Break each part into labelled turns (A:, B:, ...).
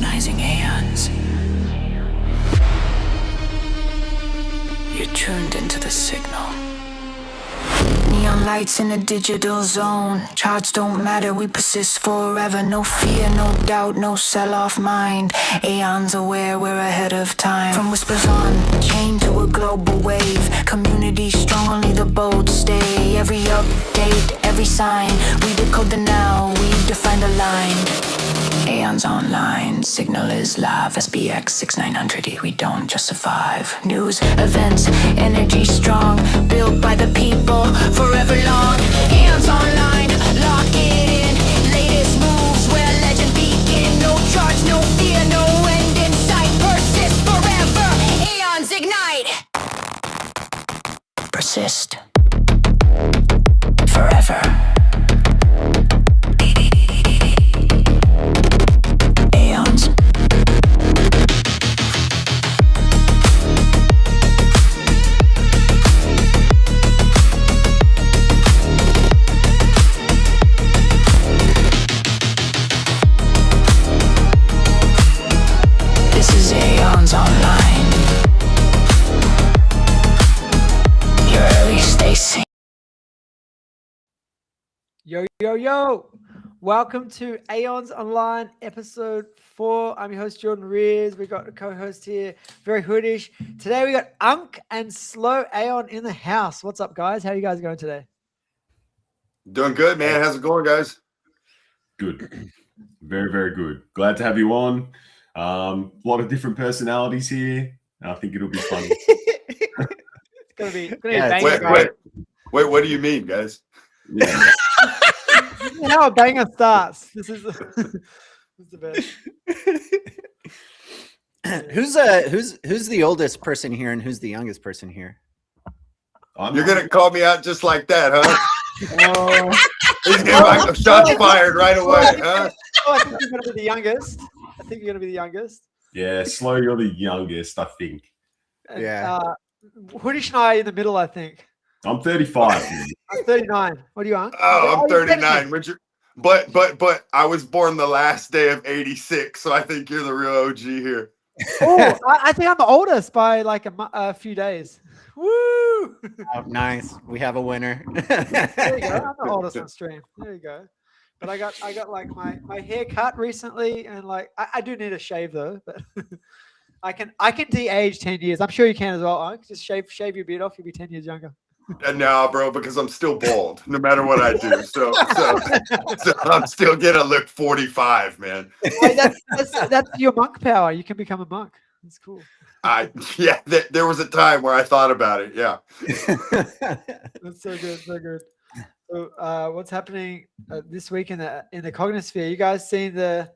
A: synchronizing Aeons. You're tuned into the signal. Neon lights in a digital zone. Charts don't matter, we persist forever. No fear, no doubt, no sell-off mind. Aeons aware, we're ahead of time. From whispers on, chained to a global wave. Community strong, only the bold stay. Every update, every sign. We decode the now, we define the line. Aeons online, signal is live. SPX6900, we don't just survive. News, events, energy strong. Built by the people, forever long. Aeons online, lock it in. Latest moves, where legend begin. No charge, no fear, no end in sight. Persist forever. Aeons ignite. Persist. Forever. Aeons. This is Aeons Online. Your early station.
B: Yo. Welcome to Aeons Online, episode 4. I'm your host, Jordan Rears. We got a co-host here, Veryhoodish. Today we got Unk and Slow Aeon in the house. What's up, guys? How are you guys going today?
C: Doing good, man. How's it going, guys?
D: Good. Very, very good. Glad to have you on. A lot of different personalities here. I think it'll be fun.
B: It's gonna be banging.
C: Wait, what do you mean, guys?
D: Yeah.
B: You know how a banger starts. This is the best.
E: Who's the oldest person here and who's the youngest person here?
C: You're gonna call me out just like that, huh?
B: Oh.
C: Shots fired right away, huh?
B: Oh, I think you're gonna be the youngest.
D: Yeah, Slow, you're the youngest, I think.
B: And,
E: Yeah.
B: Hoodish and I are in the middle, I think.
D: I'm 35.
B: I'm 39. What are you on?
C: Oh, I'm 39. Richard. But I was born the last day of 86, so I think you're the real OG here.
B: Oh, I think I'm the oldest by like a few days. Woo!
E: Oh, nice. We have a winner.
B: There you go. I'm the oldest on stream. There you go. But I got like my hair cut recently, and like I do need a shave though. But I can de-age 10 years. I'm sure you can as well. Unk. Just shave your beard off. You'll be 10 years younger.
C: No, bro, because I'm still bald, no matter what I do. So I'm still gonna look 45, man.
B: Hey, that's your monk power. You can become a monk. That's cool.
C: There was a time where I thought about it. Yeah.
B: That's so good, so good. So, what's happening this week in the Cognosphere? You guys seen the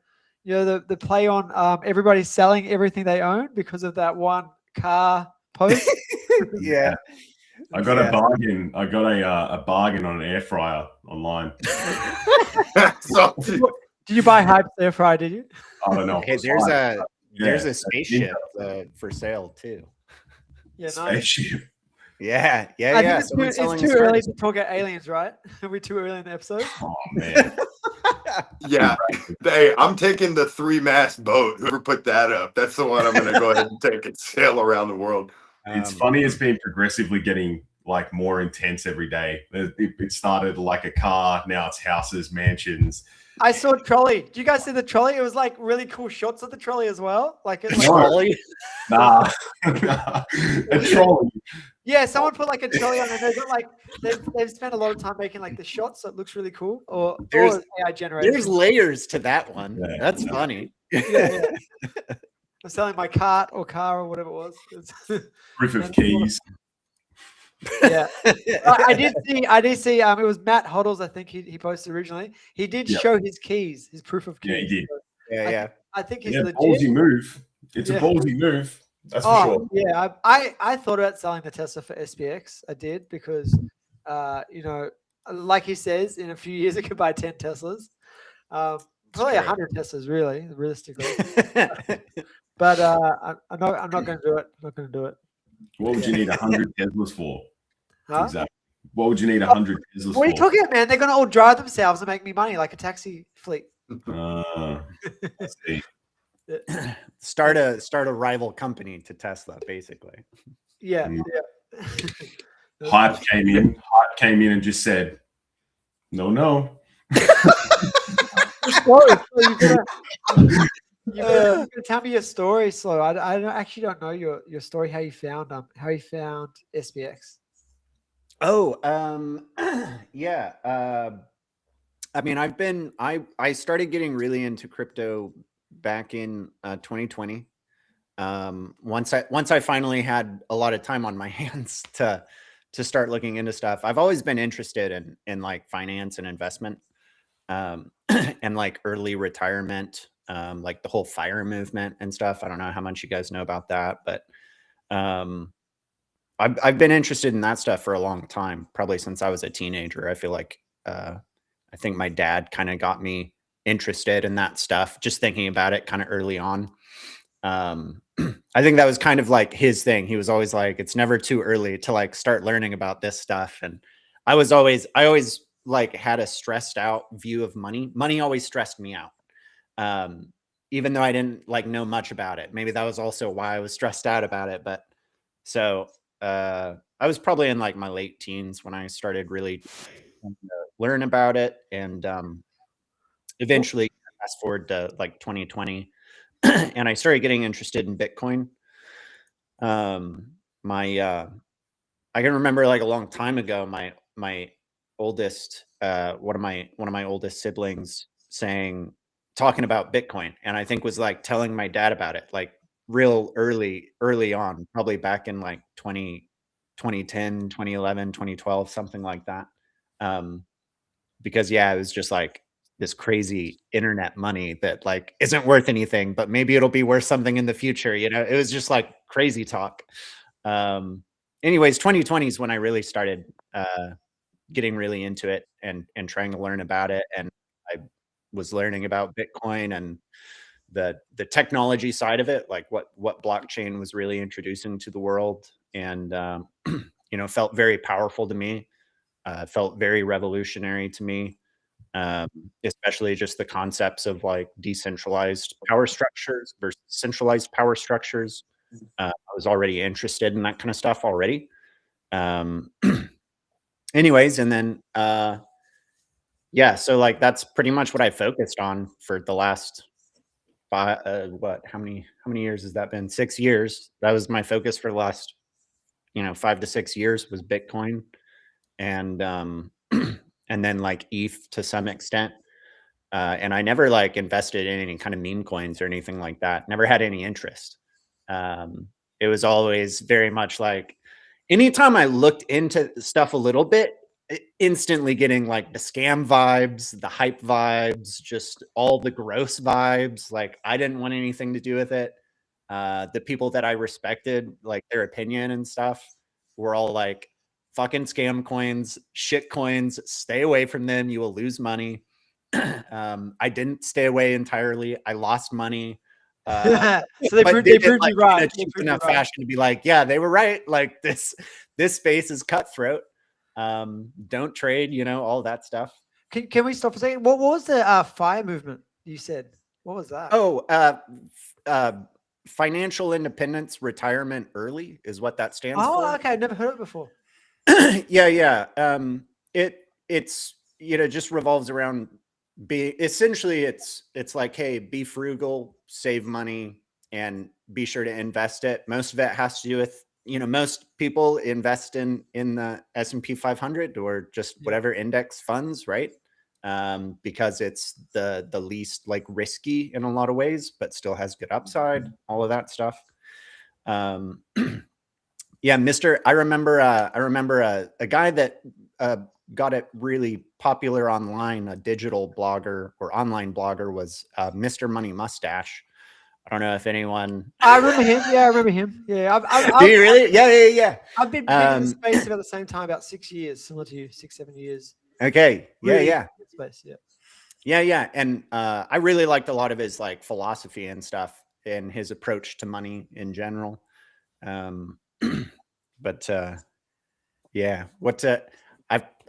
B: play on everybody selling everything they own because of that one car post?
E: Yeah.
D: I got a bargain. I got a bargain on an air fryer online.
C: So,
B: Did you buy Hype's air fryer? Did you?
D: I don't know.
E: Hey, there's a spaceship for sale too.
B: Yeah, nice.
D: Spaceship.
E: Yeah.
B: I think it's
E: Someone's selling
B: too
E: a
B: early
E: spaceship.
B: to talk about aliens, right? Are we too early in the episode?
D: Oh, man.
C: yeah. Hey, I'm taking the 3-mast boat. Whoever put that up, that's the one I'm gonna go ahead and take and sail around the world.
D: It's funny. It's been progressively getting like more intense every day. It started like a car. Now it's houses, mansions.
B: I saw a trolley. Do you guys see the trolley? It was like really cool shots of the trolley as well. Like it's like
E: Trolley?
D: Nah. A trolley.
B: yeah, someone put like a trolley on, and they've got like they've spent a lot of time making like the shots, so it looks really cool. Or AI generated.
E: There's layers to that one.
D: Yeah.
E: That's funny.
B: Yeah. I'm selling my car or whatever it was.
D: Proof of keys.
B: Yeah, I did see. It was Matt Hoddles. I think he posted originally. He did show his keys, his proof of keys.
D: Yeah, he did.
E: Yeah.
B: I think he's legit.
D: Ballsy move. It's a ballsy move. That's for sure.
B: Yeah, I thought about selling the Tesla for SPX. I did because, like he says, in a few years I could buy 10 Teslas. Probably 100 Teslas, realistically. But I'm not going to do it. I'm not going to do it.
D: What would you need 100 Teslas for?
B: Huh?
D: Exactly. What would you need 100 Teslas for?
B: What are you talking about, man? They're going to all drive themselves and make me money like a taxi fleet.
D: I see.
E: Start a rival company to Tesla, basically.
B: Yeah,
D: Mm.
B: yeah.
D: Hype came in. Hype came in and just said, "No."
B: Story. So you gotta tell me your story, Slow. I actually don't know your story. How you found SPX?
E: Oh, yeah. I mean, I started getting really into crypto back in 2020. Once I finally had a lot of time on my hands to start looking into stuff. I've always been interested in like finance and investment, and like early retirement, like the whole FIRE movement and stuff. I don't know how much you guys know about that, but I've been interested in that stuff for a long time, probably since I was a teenager. I feel like I think my dad kind of got me interested in that stuff, just thinking about it kind of early on. I think that was kind of like his thing. He was always like, it's never too early to like start learning about this stuff. And I always like had a stressed out view of money. Money always stressed me out. Even though I didn't like know much about it. Maybe that was also why I was stressed out about it. But so I was probably in like my late teens when I started really learn about it. And eventually fast forward to like 2020 and I started getting interested in Bitcoin. I can remember like a long time ago, my oldest, one of my oldest siblings talking about Bitcoin, and I think was like telling my dad about it, like real early on, probably back in like 2010, 2011, 2012, something like that. Because yeah, it was just like this crazy internet money that like isn't worth anything, but maybe it'll be worth something in the future. You know, it was just like crazy talk. Anyways, 2020 is when I really started getting really into it and trying to learn about it. And I was learning about Bitcoin and the technology side of it, like what blockchain was really introducing to the world. And you know, felt very powerful to me. Felt very revolutionary to me. Especially just the concepts of like decentralized power structures versus centralized power structures. I was already interested in that kind of stuff already. Anyways, and then yeah, so like that's pretty much what I focused on for the last how many years has that been? 6 years. That was my focus for the last 5 to 6 years was Bitcoin, and and then like ETH to some extent. And I never like invested in any kind of meme coins or anything like that. Never had any interest. It was always very much like anytime I looked into stuff a little bit, instantly getting like the scam vibes, the hype vibes, just all the gross vibes. Like I didn't want anything to do with it. The people that I respected, like their opinion and stuff, were all like fucking scam coins, shit coins, stay away from them. You will lose money. I didn't stay away entirely. I lost money.
B: So they proved
E: like,
B: you right.
E: in a cheap enough fashion to be like, yeah, they were right. Like this space is cutthroat. Don't trade, all that stuff.
B: Can we stop for a second? What was the FIRE movement you said? What was that?
E: Oh, financial independence, retirement early is what that stands for.
B: Oh, okay. I've never heard it before.
E: Yeah. It's just revolves around essentially it's like, hey, be frugal, save money, and be sure to invest it. Most of it has to do with, most people invest in the S&P 500 or just whatever index funds, right? Because it's the least like risky in a lot of ways, but still has good upside, all of that stuff. Yeah, I remember a guy that got it really popular online, a digital blogger or online blogger was Mr. Money Mustache. I don't know if anyone.
B: I remember him. Yeah, I remember him. Yeah.
E: Do you really? Yeah.
B: I've been in the space about the same time, about 6 years, similar to you, 6-7 years.
E: Okay.
B: Really
E: Yeah.
B: Space,
E: Yeah. And I really liked a lot of his like philosophy and stuff and his approach to money in general. But yeah,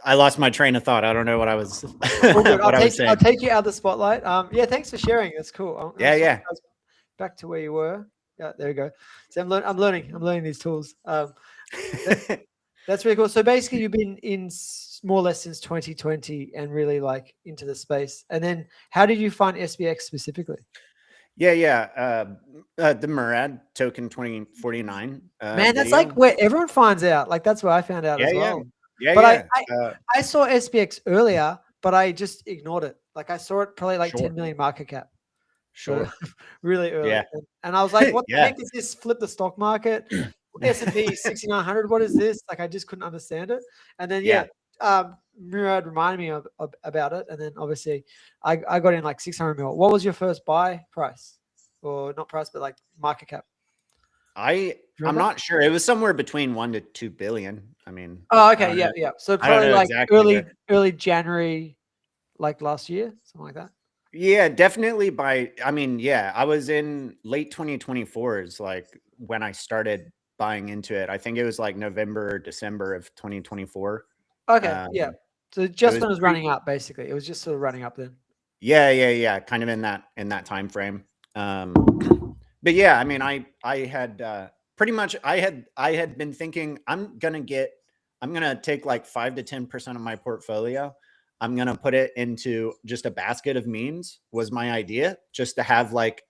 E: I lost my train of thought. I don't know what I was.
B: I'll take you out of the spotlight. Yeah, thanks for sharing. That's cool.
E: Yeah.
B: back to where you were. Yeah, there you go. So I'm learning these tools. That's really cool. So basically, you've been in more or less since 2020 and really like into the space. And then, how did you find SPX specifically?
E: Yeah. The Murad token 2049.
B: Man, that's
E: video.
B: like where everyone finds out. Like that's where I found out as well.
E: Yeah.
B: But
E: Uh,
B: I saw SPX earlier, but I just ignored it. Like I saw it probably like
E: Sure.
B: 10 million market cap.
E: Sure.
B: So really early.
E: Yeah.
B: And I was like, what the
E: Yeah.
B: heck is this? Flip the stock market. SP6900. What is this? Like I just couldn't understand it. And then Murad reminded me about it. And then obviously I got in like 600 mil. What was your first buy price? Or not price, but like market cap?
E: I'm not sure. It was somewhere between 1 to 2 billion. I mean.
B: Oh, okay. Yeah. So probably like
E: exactly,
B: early January, like last year, something like that.
E: Yeah, definitely I was in late 2024 is like when I started buying into it. I think it was like November or December of 2024.
B: Okay. Yeah. So just when it was
E: pre-
B: running up, basically. It was just sort of running up then.
E: Yeah. Kind of in that time frame. But yeah, I mean, I had pretty much I had been thinking I'm gonna take like 5 to 10% of my portfolio. I'm going to put it into just a basket of memes was my idea, just to have like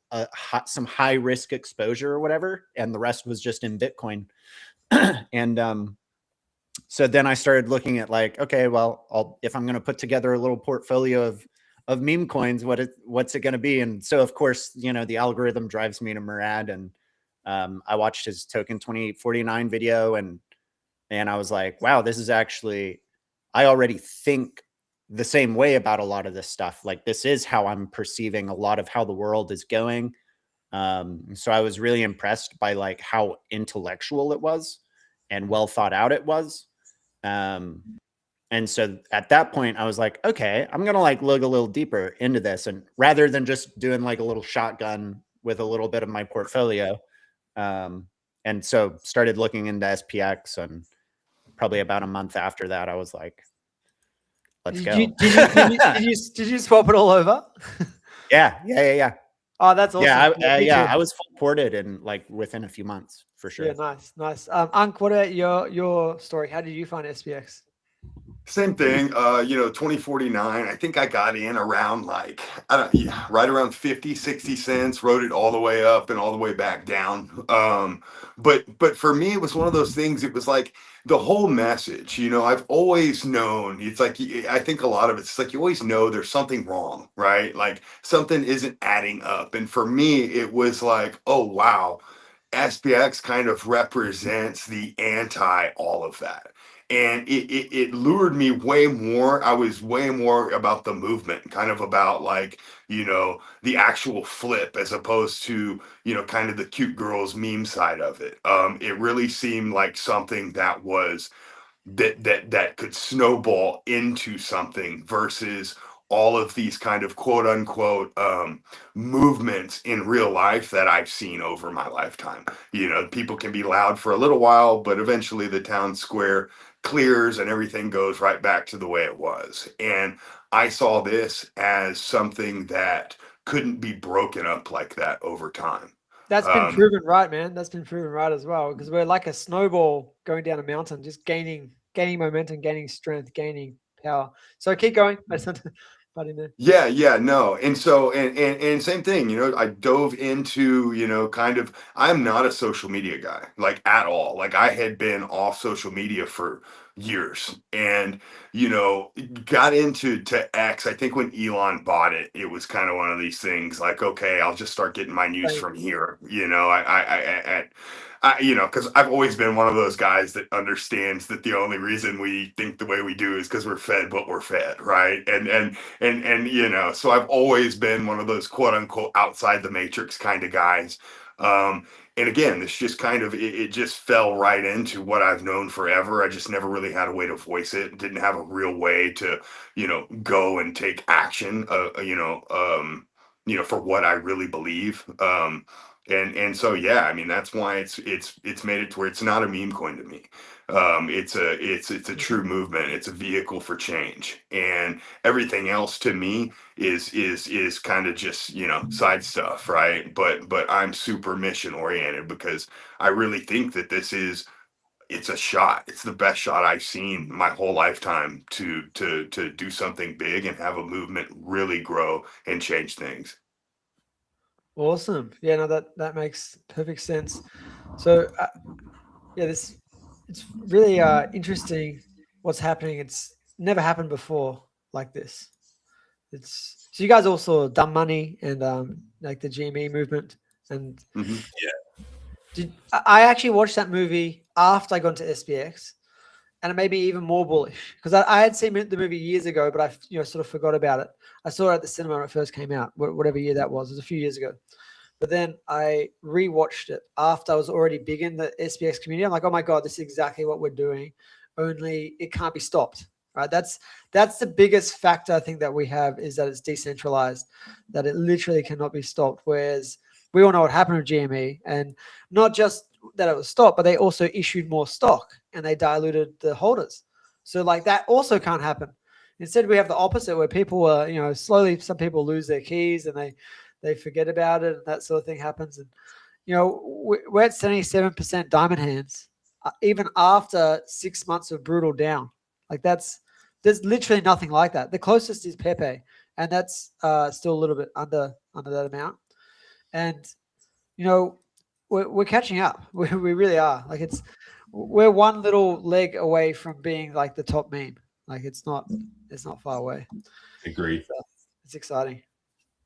E: some high risk exposure or whatever. And the rest was just in Bitcoin. And so then I started looking at like, okay, well, if I'm going to put together a little portfolio of meme coins, what's it going to be? And so of course, the algorithm drives me to Murad, and I watched his token 2049 video, and I was like, wow, this is actually, I already think the same way about a lot of this stuff. Like this is how I'm perceiving a lot of how the world is going. So I was really impressed by like how intellectual it was and well thought out it was. And so at that point I was like, okay, I'm going to like look a little deeper into this. And rather than just doing like a little shotgun with a little bit of my portfolio. And so started looking into SPX, and probably about a month after that, I was like, let's go.
B: Did you swap it all over?
E: Yeah.
B: Oh, that's awesome.
E: I was full ported and like within a few months for sure.
B: Yeah, nice. Unc, what about your story? How did you find SPX?
C: Same thing, 2049. I think I got in around like, right around 50, 60 cents, rode it all the way up and all the way back down. But for me, it was one of those things. It was like the whole message, I've always known. It's like, I think a lot of it's like, you always know there's something wrong, right? Like something isn't adding up. And for me, it was like, oh, wow, SPX kind of represents the anti all of that. And it lured me way more. I was way more about the movement, kind of about like, the actual flip, as opposed to, kind of the cute girls meme side of it. It really seemed like something that was that could snowball into something versus all of these kind of quote unquote movements in real life that I've seen over my lifetime. People can be loud for a little while, but eventually the town square clears and everything goes right back to the way it was. And I saw this as something that couldn't be broken up like that over time.
B: That's been proven right, man. That's been proven right as well, because we're like a snowball going down a mountain, just gaining momentum, gaining strength, gaining power. So keep going.
C: Yeah, no. And so, and same thing, I dove into, kind of, I'm not a social media guy, like at all. Like I had been off social media for years and, got into X. I think when Elon bought it, it was kind of one of these things like, okay, I'll just start getting my news from here. Because I've always been one of those guys that understands that the only reason we think the way we do is because we're fed what we're fed, right? And so I've always been one of those quote unquote outside the matrix kind of guys. And again, this just kind of it just fell right into what I've known forever. I just never really had a way to voice it. Didn't have a real way to, go and take action. For what I really believe. And so yeah, I mean that's why it's made it to where it's not a meme coin to me. It's a true movement. It's a vehicle for change, and everything else to me is kind of just, you know, side stuff, right? But I'm super mission oriented because I really think that it's a shot. It's the best shot I've seen my whole lifetime to do something big and have a movement really grow and change things.
B: Awesome. Yeah, no, that makes perfect sense. So, yeah, it's really interesting what's happening. It's never happened before like this. It's so you guys all saw Dumb Money and like the GME movement, and
C: Mhm.
B: I actually watched that movie after I got into SPX, and it made me even more bullish because I had seen the movie years ago, but I sort of forgot about it. I saw it at the cinema when it first came out, whatever year that was. It was a few years ago. But then I rewatched it after I was already big in the SPX community. I'm like, oh my God, this is exactly what we're doing. Only it can't be stopped, right? That's the biggest factor I think that we have is that it's decentralized, that it literally cannot be stopped. Whereas we all know what happened with GME, and not just that it was stopped, but they also issued more stock and they diluted the holders. So like that also can't happen. Instead, we have the opposite where people are, you know, slowly some people lose their keys and they forget about it, and that sort of thing happens. And you know, we're at 77% diamond hands, even after 6 months of brutal down. Like there's literally nothing like that. The closest is Pepe, and that's still a little bit under that amount. And you know, we're catching up. We really are. Like we're one little leg away from being like the top meme. Like it's not far away.
D: Agreed.
B: It's exciting.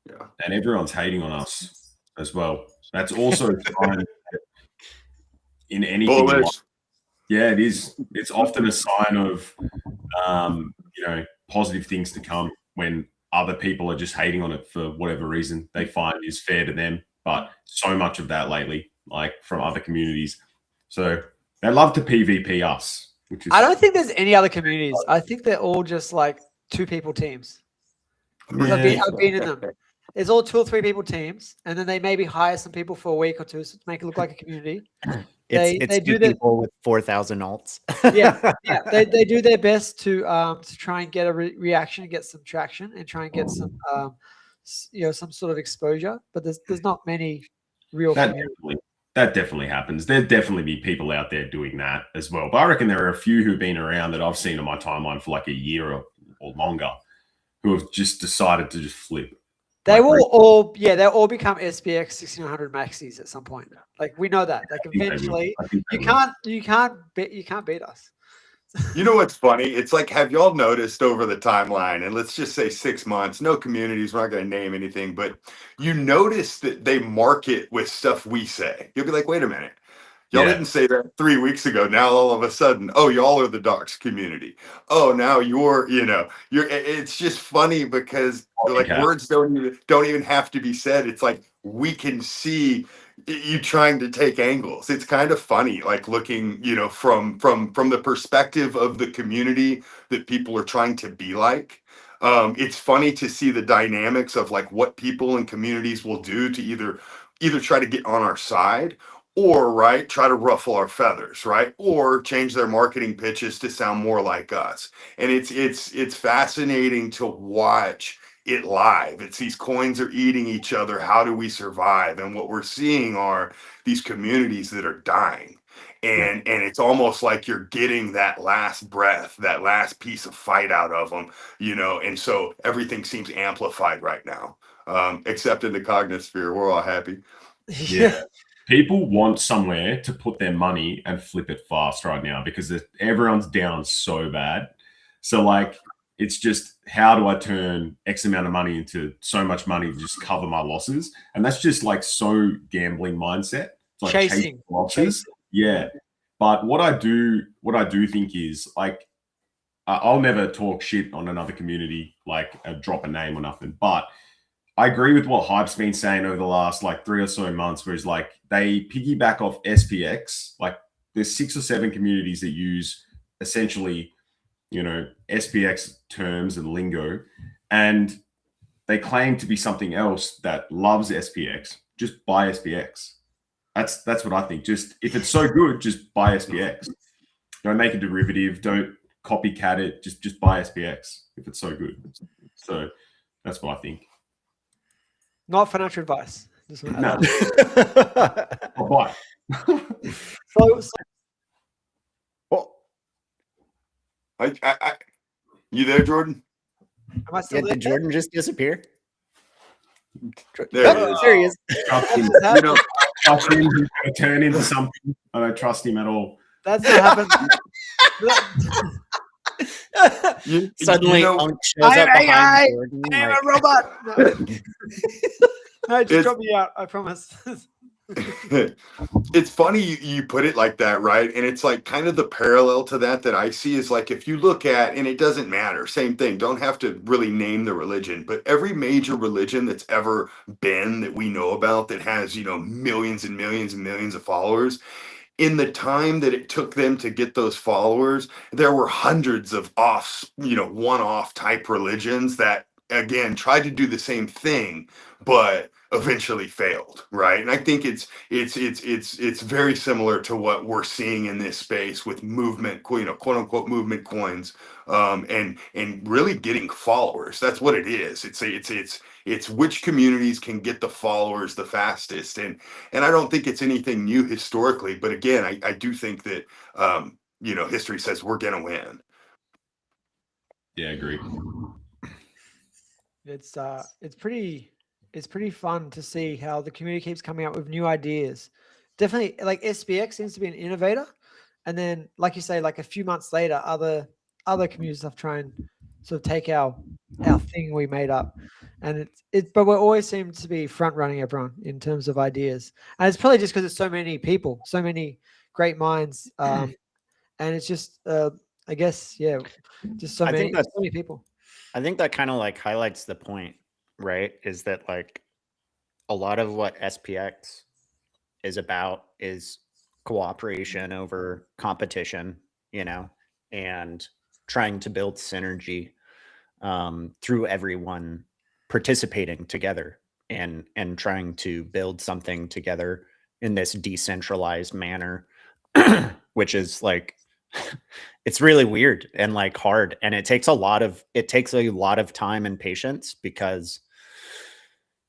C: Yeah.
D: And everyone's hating on us as well. That's also a sign in anything. In
C: Bullish.
D: life. Yeah, it is. It's often a sign of, you know, positive things to come when other people are just hating on it for whatever reason they find is fair to them. But so much of that lately, like from other communities. So they love to PvP us, which is.
B: I don't think there's any other communities. I think they're all just like 2 people teams.
D: Yeah.
B: I've been in them. There's all 2 or 3 people teams, and then they maybe hire some people for a week or 2 to make it look like a community. They do
E: people with 4,000 alts.
B: yeah. They do their best to try and get a reaction, get some traction, and try and get some you know, some sort of exposure. But there's not many real.
D: That definitely happens. There'd definitely be people out there doing that as well. But I reckon there are a few who've been around that I've seen on my timeline for like a year or longer, who have just decided to just flip.
B: They will all, they'll all become SPX6900 maxis at some point. Like we know that. Like eventually, you can't beat us.
C: You know what's funny? It's like, have y'all noticed over the timeline, and let's just say 6 months, no communities, we're not going to name anything, but you notice that they market with stuff we say. You'll be like, wait a minute. Y'all didn't say that 3 weeks ago. Now all of a sudden, oh, y'all are the Docs community. Oh, now you're, it's just funny because like words don't even have to be said. It's like we can see you trying to take angles. It's kind of funny, like looking, from the perspective of the community that people are trying to be like. It's funny to see the dynamics of like what people and communities will do to either try to get on our side or try to ruffle our feathers, or change their marketing pitches to sound more like us. And it's fascinating to watch it live. It's these coins are eating each other. How do we survive? And what we're seeing are these communities that are dying. And it's almost like you're getting that last breath, that last piece of fight out of them, and so everything seems amplified right now, except in the Cognosphere. We're all happy.
D: Yeah. People want somewhere to put their money and flip it fast right now because everyone's down so bad. So like, it's just, how do I turn X amount of money into so much money to just cover my losses? And that's just like so gambling mindset. It's like chasing losses. Yeah. But what I do think is like, I'll never talk shit on another community, like drop a name or nothing. But I agree with what Hype's been saying over the last like 3 or so months, where it's like they piggyback off SPX. Like there's 6 or 7 communities that use essentially, SPX terms and lingo, and they claim to be something else that loves SPX. Just buy SPX. That's what I think. Just if it's so good, just buy SPX. Don't make a derivative. Don't copycat it. Just buy SPX if it's so good. So that's what I think.
B: Not financial advice. Just want to
D: No,
B: add that.
D: I'll buy.
B: So
E: Well,
C: You there, Jordan?
B: am I
E: yeah,
B: still there?
E: did Jordan just disappear?
C: There
E: Oh,
C: he is.
E: there he is.
D: Trust him.
C: You know,
D: Trust him. He's going to turn into something. I don't trust him at all.
B: That's not happened.
E: Suddenly,
C: you know,
E: Unk shows up behind
B: I
E: Jordan.
B: am
E: like-
B: a robot. No, just drop me out. I promise.
C: it's funny you put it like that, right? And it's like kind of the parallel to that I see is like if you look at, and it doesn't matter, same thing, don't have to really name the religion, but every major religion that's ever been that we know about that has, millions and millions and millions of followers, in the time that it took them to get those followers, there were hundreds of one-off type religions that again tried to do the same thing, but eventually failed, right? And I think it's very similar to what we're seeing in this space with movement, quote unquote movement coins, and really getting followers. That's what it is. It's which communities can get the followers the fastest, and I don't think it's anything new historically, but again, I do think that history says we're gonna win.
D: Yeah, I agree.
B: It's pretty fun to see how the community keeps coming up with new ideas. Definitely, like SPX seems to be an innovator, and then, like you say, like a few months later, other communities have tried and sort of take our thing we made up, and but we always seem to be front running everyone in terms of ideas, and it's probably just because there's so many people, so many great minds, and it's just I guess just so many people.
E: I think that kind of like highlights the point, right? Is that like a lot of what SPX is about is cooperation over competition, and trying to build synergy through everyone participating together and trying to build something together in this decentralized manner, which is like it's really weird and like hard, and it takes a lot of time and patience because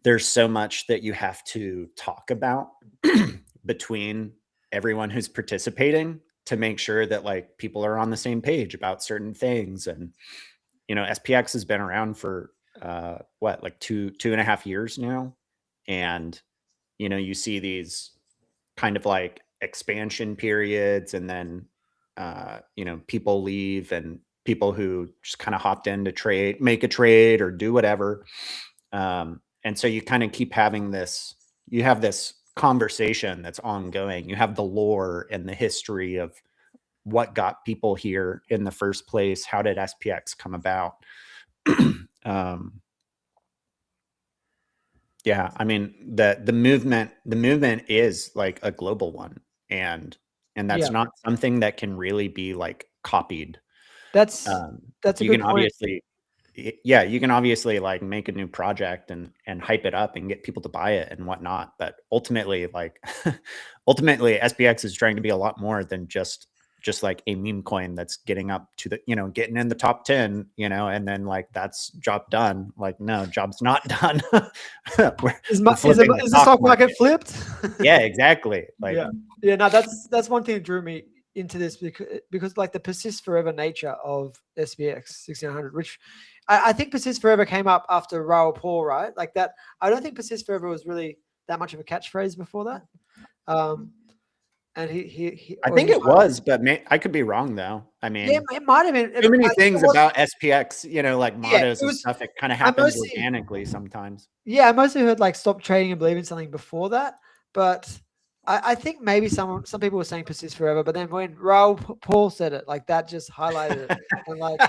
E: there's so much that you have to talk about between everyone who's participating to make sure that like people are on the same page about certain things. And SPX has been around for like two and a half years now, and you see these kind of like expansion periods, and then people leave, and people who just kind of hopped in to make a trade or do whatever. And so you kind of keep having you have this conversation that's ongoing. You have the lore and the history of what got people here in the first place. How did SPX come about? Yeah, I mean, the movement is like a global one, and that's not something that can really be like copied.
B: That's a good point.
E: You can obviously like make a new project and hype it up and get people to buy it and whatnot, but ultimately SPX is trying to be a lot more than just like a meme coin that's getting up to the getting in the top 10, and then like that's job done. Like, no, job's not done.
B: Is the stock market flipped?
E: Yeah, exactly. Like,
B: no, that's one thing that drew me into this because like the persist forever nature of SPX6900, which I think persist forever came up after Raoul Paul, right? Like that. I don't think persist forever was really that much of a catchphrase before that. And
E: I think it was, but I could be wrong though. I mean,
B: it might have been.
E: So many things about SPX, like mottos and stuff. It kind of happens organically sometimes.
B: Yeah, I mostly heard like stop trading and believe in something before that, but I think maybe some people were saying persist forever, but then when Raoul Paul said it, like that just highlighted it. And like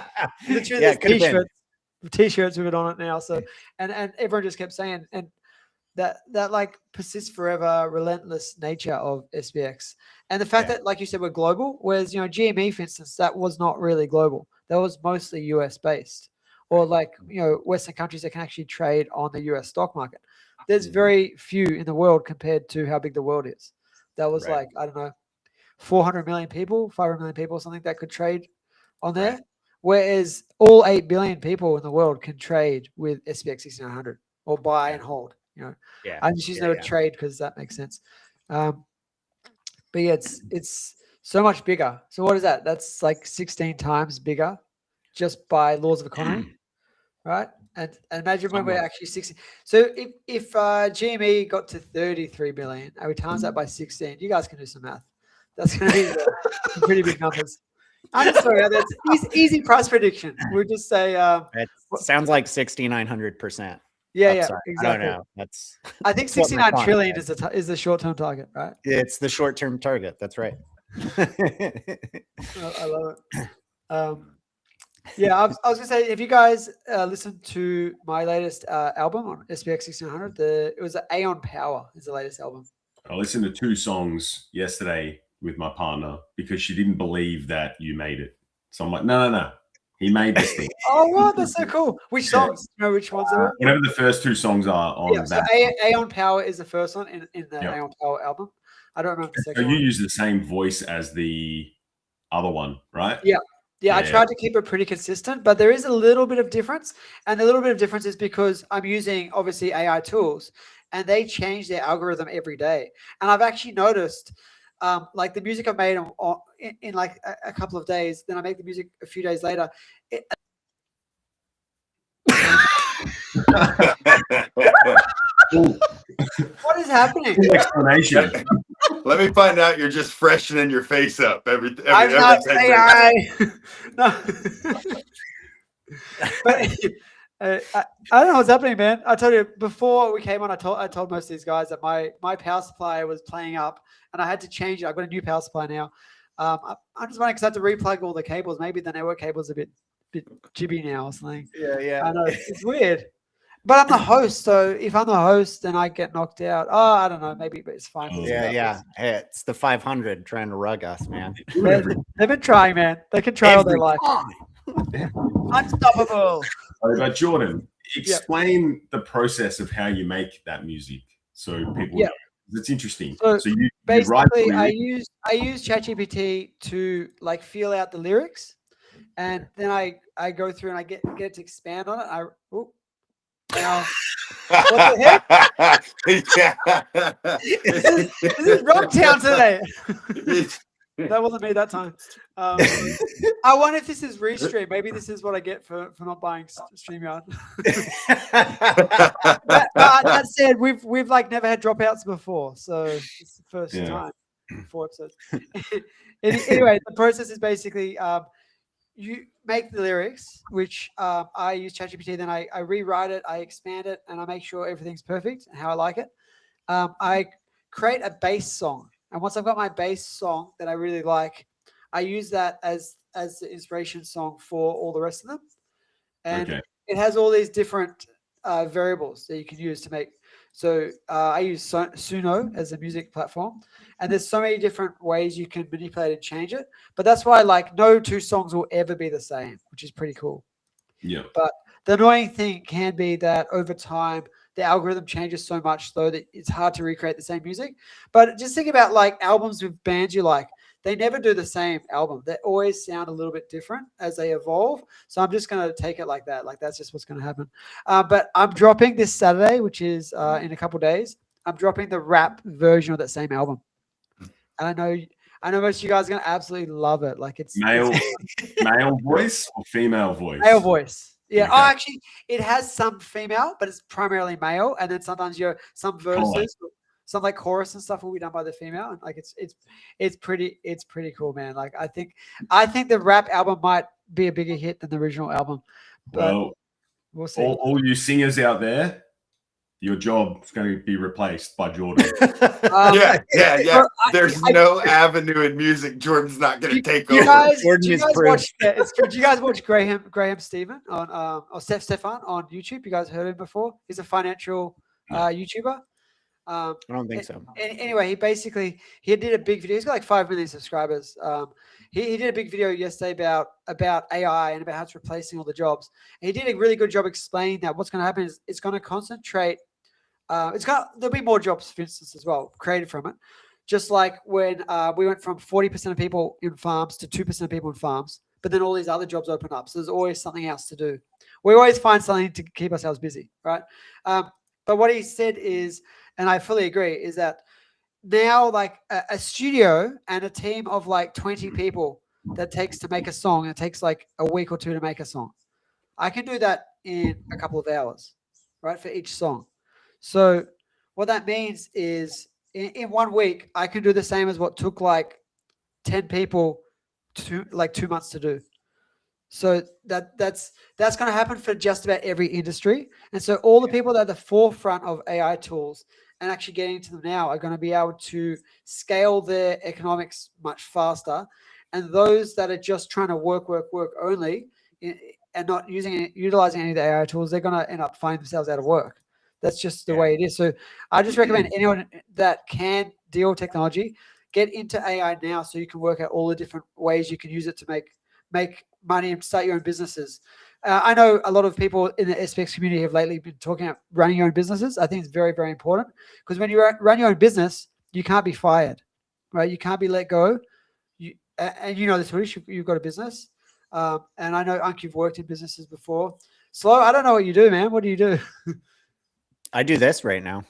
B: literally t-shirts with it on it now. So and everyone just kept saying and that like persist forever, relentless nature of SPX. And the fact that, like you said, we're global, whereas GME, for instance, that was not really global. That was mostly US based. Or like, Western countries that can actually trade on the US stock market. There's very few in the world compared to how big the world is. That was
E: Right.
B: like, I don't know, 400 million people, 500 million people, something that could trade on there.
E: Right.
B: Whereas all 8 billion people in the world can trade with SPX 6900 or buy and hold.
E: Yeah.
B: I'm just using the word trade because that makes sense. But yeah, it's so much bigger. So what is that? That's like 16 times bigger just by laws of economy, right? And imagine when we're actually 60. So if GME got to 33 billion and we times that by 16, you guys can do some math. That's going to be some pretty big numbers. I'm just throwing out that's easy price prediction. We'll just say
E: It sounds like 6,900%.
B: yeah,
E: upside.
B: exactly.
E: I don't know. That's
B: I think
E: that's what my
B: 69
E: client
B: trillion
E: said.
B: is the short-term target, right?
E: It's the short-term target. That's right.
B: I love it. Yeah, I was gonna say, if you guys listened to my latest album on SPX 1600, it was Aeon Power is the latest album.
D: I listened to 2 songs yesterday with my partner because she didn't believe that you made it. So I'm like, no. He made this thing.
B: Oh, wow, that's so cool. Which songs? Do you know which ones they were?
D: Whatever the first 2 songs are on
B: Yeah, so
D: that.
B: Aeon Power is the first one in the
D: Yeah.
B: Aeon Power album. I don't remember the
D: So
B: second
D: you
B: one.
D: use the same voice as the other one, right?
B: Yeah. Yeah, I
D: Yeah.
B: tried to keep it pretty consistent, but there is a little bit of difference. And the little bit of difference is because I'm using, obviously, AI tools, and they change their algorithm every day. And I've actually noticed, like the music I made in like a couple of days, then I make the music a few days later. What is happening?
D: Good explanation.
C: Let me find out you're just freshening your face up every
B: I'm not
C: 10 minutes.
B: AI. No. But I don't know what's happening, man. I told you before we came on, I told most of these guys that my power supply was playing up and I had to change it. I've got a new power supply now. I'm just wondering because I had to replug all the cables. Maybe the network cable's a bit jibby now or something.
E: Yeah.
B: I know, it's weird. But I'm the host, so if I'm the host, then I get knocked out. Oh, I don't know. Maybe, but it's fine.
E: Yeah. Hey, it's the 500 trying to rug us, man.
B: They've been trying, man. They can try all their life. Unstoppable.
D: But Jordan, explain the process of how you make that music so people know. It's interesting.
B: So
D: you
B: basically,
D: write
B: I use ChatGPT to like feel out the lyrics, and then I go through and I get it to expand on it. Now, what the heck? This is Rocktown today. That wasn't me that time. I wonder if this is restream. Maybe this is what I get for not buying StreamYard. That said, we've like never had dropouts before, so it's the first time. 4 episodes. Anyway, the process is basically you make the lyrics, which I use ChatGPT. Then I rewrite it, I expand it, and I make sure everything's perfect and how I like it. I create a bass song. And once I've got my bass song that I really like, I use that as the inspiration song for all the rest of them. And it has all these different variables that you can use to make. So I use Suno as a music platform. And there's so many different ways you can manipulate and change it. But that's why like no 2 songs will ever be the same, which is pretty cool.
D: Yeah.
B: But the annoying thing can be that over time, the algorithm changes so much though that it's hard to recreate the same music. But just think about like albums with bands you like. They never do the same album. They always sound a little bit different as they evolve. So I'm just going to take it like that. Like that's just what's going to happen. But I'm dropping this Saturday, which is in a couple of days. I'm dropping the rap version of that same album. And I know most of you guys are going to absolutely love it. Like it's
D: male voice or female voice?
B: Male voice. Yeah.
D: Okay.
B: Oh, actually, it has some female, but it's primarily male. And then sometimes some verses, some like chorus and stuff will be done by the female. And like it's pretty cool, man. Like I think the rap album might be a bigger hit than the original album. But
D: Well,
B: we'll see.
D: All you singers out there, your job is going to be replaced by Jordan.
C: Yeah. There's no avenue in music Jordan's not going to take over.
B: Do you guys watch Graham Stephan on or Stefan on YouTube? You guys heard him before? He's a financial YouTuber.
E: I don't think so.
B: Anyway, he did a big video. He's got like 5 million subscribers. He did a big video yesterday about AI and about how it's replacing all the jobs. And he did a really good job explaining that what's going to happen is it's going to concentrate. There'll be more jobs, for instance, as well, created from it. just like when we went from 40% of people in farms to 2% of people in farms, but then all these other jobs open up. So there's always something else to do. We always find something to keep ourselves busy, right? But what he said is, and I fully agree, is that now like a studio and a team of like 20 people that takes to make a song, it takes like a week or two to make a song. I can do that in a couple of hours, right, for each song. So what that means is in 1 week, I can do the same as what took like 10 people to like 2 months to do. So that's going to happen for just about every industry. And so all the people that are at the forefront of AI tools and actually getting to them now are going to be able to scale their economics much faster. And those that are just trying to work only and not utilizing any of the AI tools, they're going to end up finding themselves out of work. That's just the way it is. So I just recommend anyone that can deal with technology, get into AI now so you can work out all the different ways you can use it to make money and start your own businesses. I know a lot of people in the SPX community have lately been talking about running your own businesses. I think it's very, very important because when you run your own business, you can't be fired, right? You can't be let go. And you know this, Hoosh, you've got a business. And I know, Unc, you've worked in businesses before. Slow, I don't know what you do, man. What do you do?
E: I do this right now.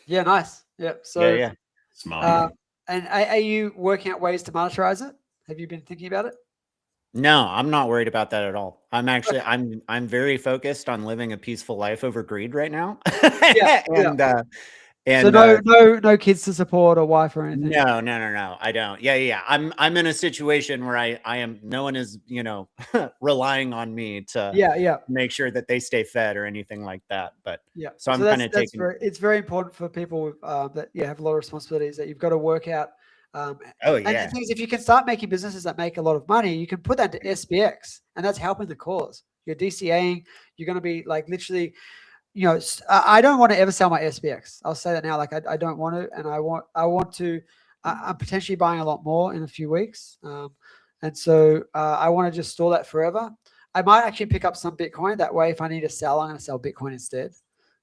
B: Yeah, nice. Yeah. So
E: yeah.
D: Smart.
B: And are you working out ways to monetize it? Have you been thinking about it?
E: No, I'm not worried about that at all. I'm actually, I'm very focused on living a peaceful life over greed right now. And
B: so no kids to support or wife or anything.
E: No. I don't. Yeah. I'm in a situation where I am. No one is, relying on me to make sure that they stay fed or anything like that. But so I'm kind of taking.
B: It's very important for people that have a lot of responsibilities that you've got to work out. And the thing is, if you can start making businesses that make a lot of money, you can put that to SPX, and that's helping the cause. You're DCAing. You're going to be like literally. I don't want to ever sell my SPX. I'll say that now. Like I don't want to, and I want to. I'm potentially buying a lot more in a few weeks, and so I want to just store that forever. I might actually pick up some Bitcoin. That way, if I need to sell, I'm going to sell Bitcoin instead.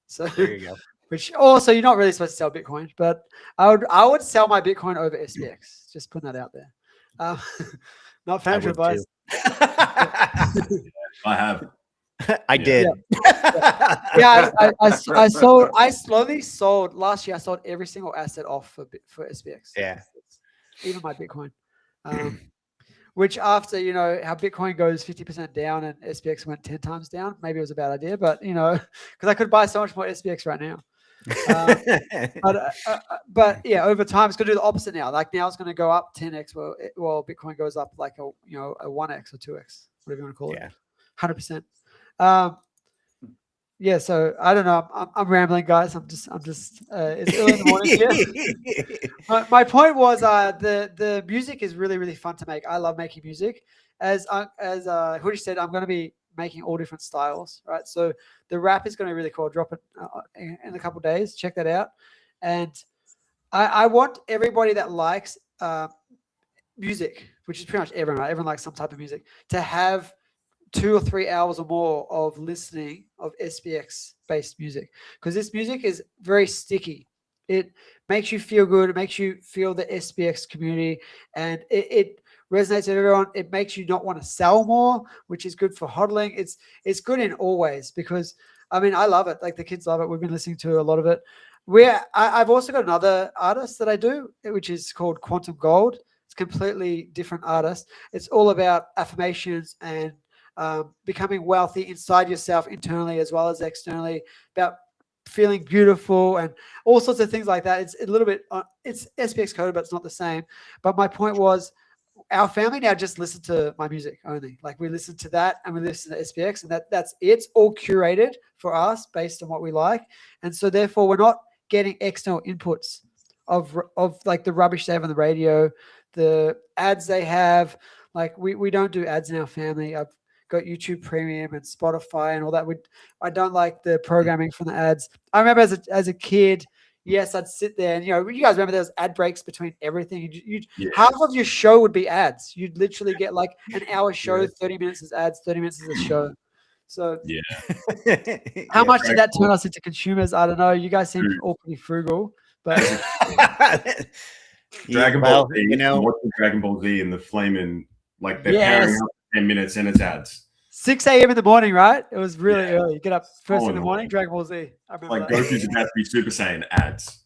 B: So
E: there you go.
B: Which also you're not really supposed to sell Bitcoin, but I would sell my Bitcoin over SPX. Just putting that out there. Not financial advice.
D: I have.
E: I did.
B: I slowly sold last year. I sold every single asset off for SPX.
E: Yeah,
B: even my Bitcoin. Which after how Bitcoin goes 50% down and SPX went 10 times down, maybe it was a bad idea. But because I could buy so much more SPX right now. But yeah, over time it's going to do the opposite now. Like now it's going to go up 10x. Well, Bitcoin goes up like a 1x or 2x, whatever you want to call it. 100%. So I don't know. I'm rambling, guys. I'm just. It's early in the morning here. My point was, the music is really, really fun to make. I love making music. As Hoodie said, I'm going to be making all different styles, right? So the rap is going to be really cool. I'll drop it in a couple of days. Check that out. And I want everybody that likes music, which is pretty much everyone, right? Everyone likes some type of music, to have 2 or 3 hours or more of listening of SPX based music, because this music is very sticky. It makes you feel good. It makes you feel the SPX community, and it resonates with everyone. It makes you not want to sell more, which is good for hodling. It's good in all ways, because I love it. Like the kids love it. We've been listening to a lot of it. I've also got another artist that I do, which is called Quantum Gold. It's a completely different artist. It's all about affirmations and becoming wealthy inside yourself, internally as well as externally, about feeling beautiful and all sorts of things like that. It's a little bit, it's SPX coded, but it's not the same. But my point was, our family now just listen to my music only. Like we listen to that and we listen to SPX, and that's it. It's all curated for us based on what we like. And so therefore we're not getting external inputs of like the rubbish they have on the radio, the ads they have. Like we don't do ads in our family. I've got YouTube Premium and Spotify and all that. I don't like the programming from the ads. I remember as a kid, yes, I'd sit there and you guys remember there was ad breaks between everything. Half of your show would be ads. You'd literally get like an hour show, 30 minutes is ads, 30 minutes is a show. So how much did that turn us into consumers? I don't know. You guys seem all pretty frugal, but
D: Dragon
E: Well,
D: Ball Z,
E: you know,
D: I'm watching Dragon Ball Z and the flaming, like they're
B: Yes.
D: powering up for 10 minutes and it's ads.
B: 6 a.m. in the morning, right? It was really
D: Yeah.
B: early. You get up first
D: So
B: in the morning,
D: annoying.
B: Dragon Ball Z. I remember
D: Like
B: that.
D: Goku's about to be Super Saiyan ads.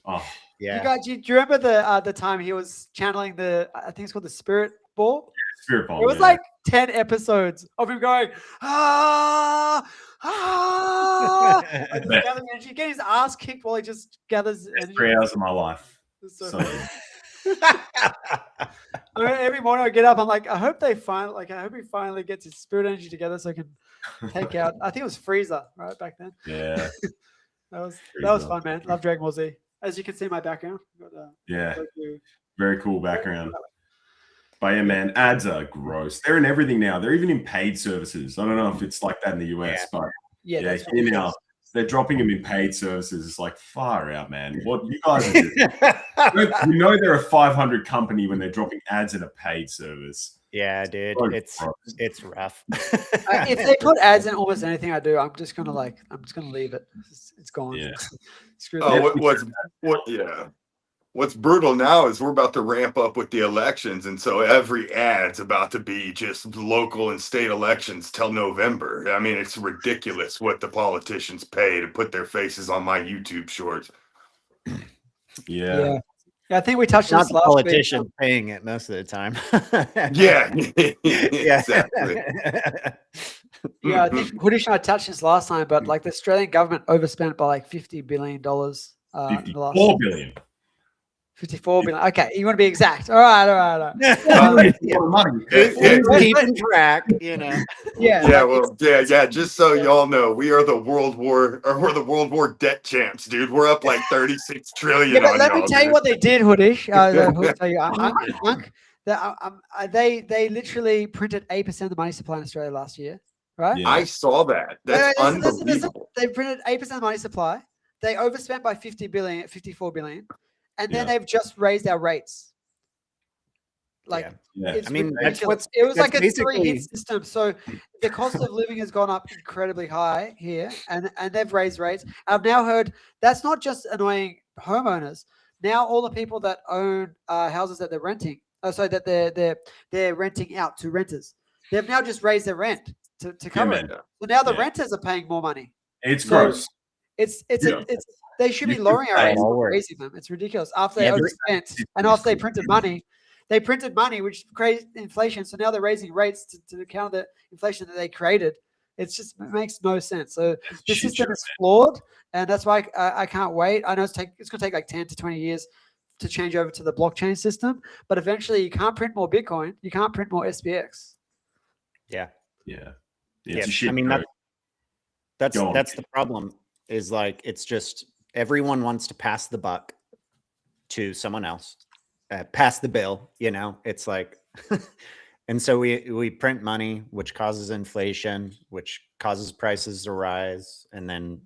D: Oh,
E: yeah.
B: Do you remember the time he was channeling I think it's called the Spirit Ball?
D: Spirit Bomb.
B: It was
D: yeah.
B: like 10 episodes of him going, ah, like just gathering energy, getting his ass kicked while he just gathers
D: Best
B: energy.
D: 3 hours of my life.
B: It's so
D: So,
B: funny. I mean, every morning I get up, I'm like, I hope he finally gets his spirit energy together so he can take out. I think it was Frieza, right back then.
D: yeah.
B: That was
D: Frieza.
B: fun, man. Love Dragon Ball Z. As you can see, my background. Got,
D: Yeah.
B: Goku.
D: Very cool background. But yeah, man, ads are gross. They're in everything now. They're even in paid services. I don't know if it's like that in the US, but
B: Yeah,
D: yeah,
B: that's
D: here
B: what it
D: now
B: is.
D: they're dropping them in paid services. It's like far out, man. What you guys are doing? You know they're a 500 company when they're dropping ads in a paid service.
E: Yeah, dude,
D: So
E: it's rough.
B: If they put ads in almost anything I do, I'm just gonna leave it. It's gone.
D: Yeah.
B: Screw
C: Oh,
B: that.
C: what's brutal now is we're about to ramp up with the elections, and so every ad's about to be just local and state elections till November. I mean, it's ridiculous what the politicians pay to put their faces on my YouTube shorts.
D: Yeah.
B: Yeah, I think we touched on
E: Not
B: this
E: the
B: last
E: politician
B: week.
E: paying it most of the time.
C: Yeah,
E: Yeah.
C: exactly.
B: Yeah, I think Hoodish and I touched this last time, but like the Australian government overspent by like $50 billion. In the last
D: 54 billion.
B: 54 billion. Okay, you want to be exact. All right.
D: Money.
E: Keeping track, you know.
B: Yeah.
C: Yeah. Just so y'all know, we're the World War debt champs, dude. We're up like 36 trillion.
B: Yeah, but
C: on
B: let me
C: y'all,
B: tell you
C: dude.
B: what they did, Hoodish. I'll tell you, they literally printed 8% of the money supply in Australia last year, right?
D: Yeah.
C: I saw that. That's
B: Listen.
C: unbelievable.
B: They printed 8% of the money supply. They overspent by 54 billion, and then
D: Yeah.
B: they've just raised our rates. Like,
D: Yeah.
B: it's
E: I mean, that's
B: ridiculous.
E: what's
B: It was
E: that's
B: like a
E: basically-
B: 3-hit system. So the cost of living has gone up incredibly high here, and they've raised rates. I've now heard that's not just annoying homeowners. Now all the people that own houses that they're renting, that they're renting out to renters, they've now just raised their rent to cover it.
D: man.
B: So now the
D: Yeah.
B: renters are paying more money.
D: It's
B: So-
D: gross.
B: It's
D: Yeah.
B: they should be
D: You
B: lowering
D: could
B: our
D: say-
B: rates, not
E: Forward.
B: raising them. It's ridiculous. After they
E: Every-
B: overspent and after they printed money, which created inflation. So now they're raising rates to counter the inflation that they created. It makes no sense. So the
D: Shit
B: system
D: show,
B: is flawed, and that's why I can't wait. I know it's going to take like 10 to 20 years to change over to the blockchain system, but eventually you can't print more Bitcoin. You can't print more SPX.
E: Yeah.
D: Yeah.
E: Yeah,
D: It's a shit
E: I mean,
D: show.
E: that's
D: Go on.
E: the problem. Is like it's just everyone wants to pass the buck to someone else, pass the bill. You know, it's like, and so we print money, which causes inflation, which causes prices to rise, and then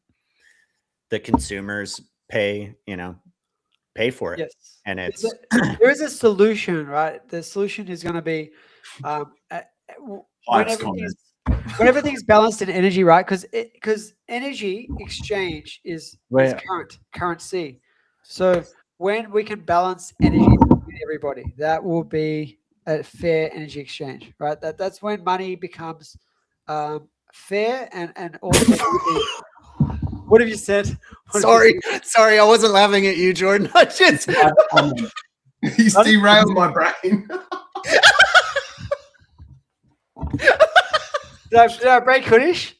E: the consumers pay for it.
B: Yes.
E: And it's
B: There is a solution, right? The solution is going to be when everything's balanced in energy, right? Because energy exchange is currency. So when we can balance energy between everybody, that will be a fair energy exchange, right? That's when money becomes fair and also. What have you said?
E: sorry, I wasn't laughing at you, Jordan. I just
D: He's derailed my brain.
B: Did I break Hoodish?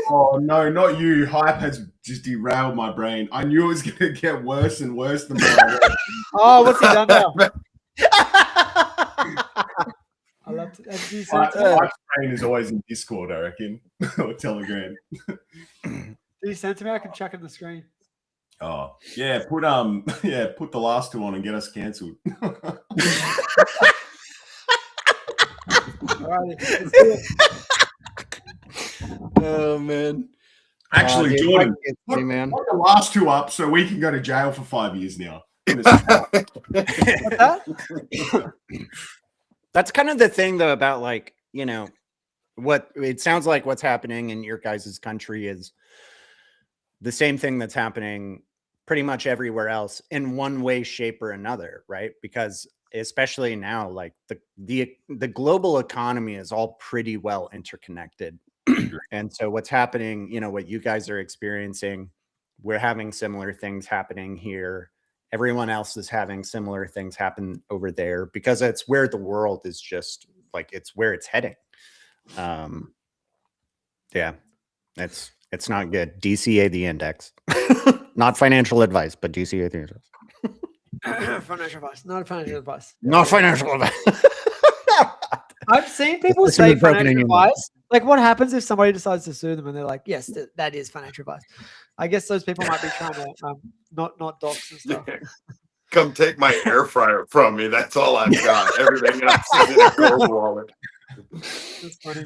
D: Oh no, not you. Hype has just derailed my brain. I knew it was going to get worse and worse the more I read.
B: Oh, what's he done now? I love it.
D: My brain is always in Discord, I reckon, or Telegram.
B: Did he send to me? I can chuck it on the screen.
D: Oh yeah, put the last two on and get us cancelled.
B: Alrighty, let's do it.
E: oh man.
D: Actually,
E: dude,
D: Jordan,
E: put man.
D: put the last two up so we can go to jail for 5 years now.
B: What's that?
E: That's kind of the thing, though, about like, you know, what it sounds like what's happening in your guys' country is the same thing that's happening pretty much everywhere else in one way, shape, or another, right? Because especially now, like the global economy is all pretty well interconnected. And so what's happening, you know, what you guys are experiencing, we're having similar things happening here. Everyone else is having similar things happen over there because it's where the world is just like, it's where it's heading. Yeah, it's not good. DCA the index, not financial advice, but DCA the index.
B: Financial advice, not financial advice.
E: Not financial advice.
B: I've seen people
E: Listen to
B: say
E: the broken
B: financial
E: in your mind.
B: advice. Like, what happens if somebody decides to sue them and they're like, "Yes, that is financial advice." I guess those people might be trying to not dox and stuff.
C: Come take my air fryer from me. That's all I've got. Everything else is in a gold wallet.
B: That's funny.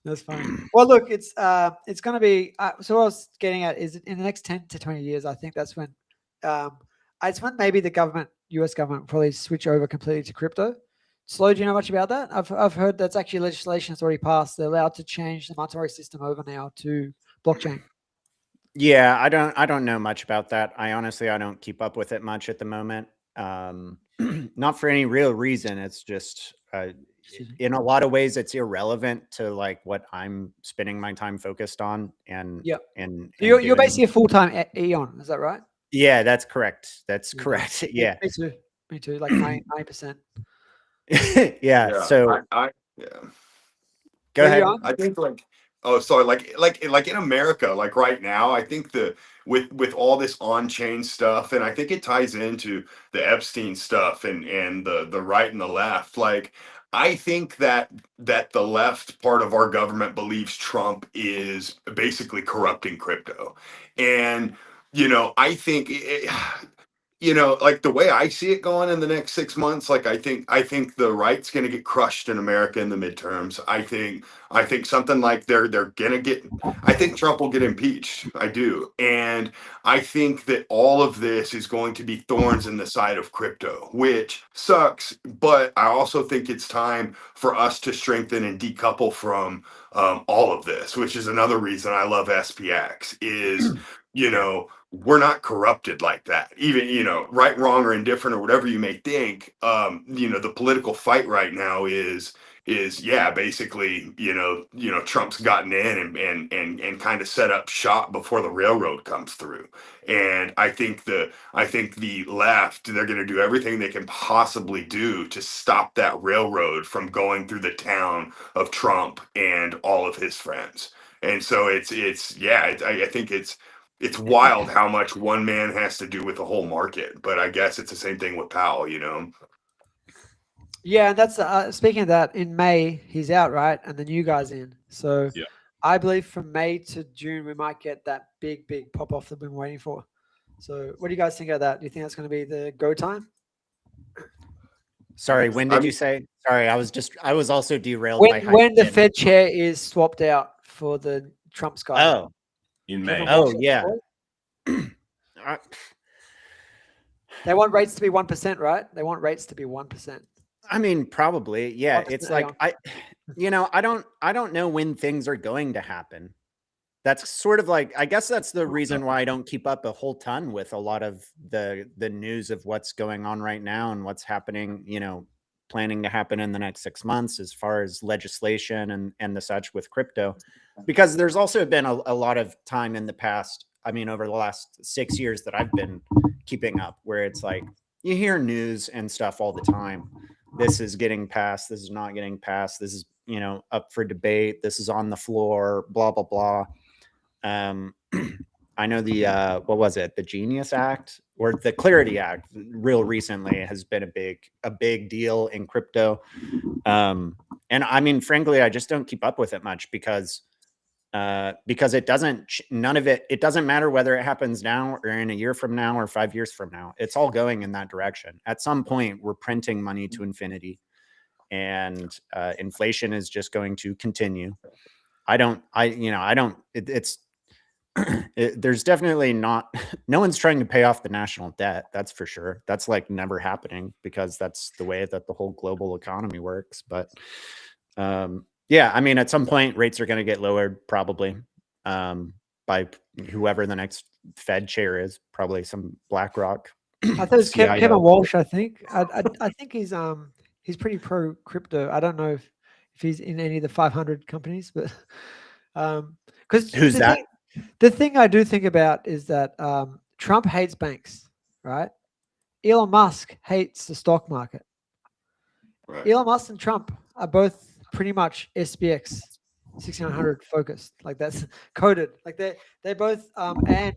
B: That's funny. Well, look, it's going to be. So what I was getting at is in the next 10 to 20 years, I think that's when, it's when maybe the government, US government, will probably switch over completely to crypto. Slow, do you know much about that? I've heard that's actually legislation that's already passed. They're allowed to change the monetary system over now to blockchain.
E: Yeah, I don't know much about that. I don't keep up with it much at the moment. Not for any real reason. It's just in a lot of ways it's irrelevant to like what I'm spending my time focused on. And
B: yeah,
E: and
B: you're basically a full-time Aeon, is that right?
E: Yeah, that's correct. That's correct. Yeah,
B: me too. Like 90%.
E: Yeah. So
C: yeah.
E: Go ahead.
C: I think like, oh, sorry, like in America, like right now, I think with all this on-chain stuff, and I think it ties into the Epstein stuff and the right and the left. Like, I think that the left part of our government believes Trump is basically corrupting crypto, and you know, I think you know, like the way I see it going in the next 6 months, like I think the right's going to get crushed in America in the midterms. I think something like they're going to get. I think Trump will get impeached. I do, and I think that all of this is going to be thorns in the side of crypto, which sucks. But I also think it's time for us to strengthen and decouple from all of this, which is another reason I love SPX. Is you know, we're not corrupted like that. Even, you know, right, wrong, or indifferent, or whatever you may think, you know, the political fight right now is yeah, basically, you know, Trump's gotten in and kind of set up shop before the railroad comes through. And I think the left, they're going to do everything they can possibly do to stop that railroad from going through the town of Trump and all of his friends. And so I think it's wild how much one man has to do with the whole market, but I guess it's the same thing with Powell, you know?
B: Yeah, and that's speaking of that, in May he's out, right? And the new guy's in. So
D: yeah.
B: I believe from May to June we might get that big pop off that we've been waiting for. So what do you guys think of that? Do you think that's going to be the go time?
E: Sorry, when did you say? Sorry, I was also derailed
B: when the Fed chair is swapped out for the Trump's guy.
E: Oh,
D: in May.
E: Oh yeah.
B: They want rates to be 1%, right? They want rates to be 1%.
E: I mean, probably, yeah. It's like I don't know when things are going to happen. That's sort of like, I guess that's the reason why I don't keep up a whole ton with a lot of the news of what's going on right now and what's happening, you know, planning to happen in the next 6 months as far as legislation and the such with crypto, because there's also been a lot of time in the past. I mean, over the last 6 years that I've been keeping up, where it's like you hear news and stuff all the time. This is getting passed. This is not getting passed. This is, you know, up for debate. This is on the floor, blah, blah, blah. I know the, what was it? The Genius Act or the Clarity Act real recently has been a big deal in crypto. And I mean, frankly, I just don't keep up with it much because it doesn't matter whether it happens now or in a year from now or 5 years from now. It's all going in that direction. At some point, we're printing money to infinity, and inflation is just going to continue. There's definitely no one's trying to pay off the national debt. That's for sure. That's like never happening because that's the way that the whole global economy works. But yeah, I mean, at some point rates are going to get lowered probably by whoever the next Fed chair is, probably some BlackRock.
B: I thought it was
E: CIO.
B: Kevin Walsh. I think. I think he's pretty pro crypto. I don't know if he's in any of the 500 companies, but because
E: Who's that?
B: The thing I do think about is that Trump hates banks, right? Elon Musk hates the stock market.
C: Right.
B: Elon Musk and Trump are both pretty much SPX6900 focused. Like that's coded. Like they both. And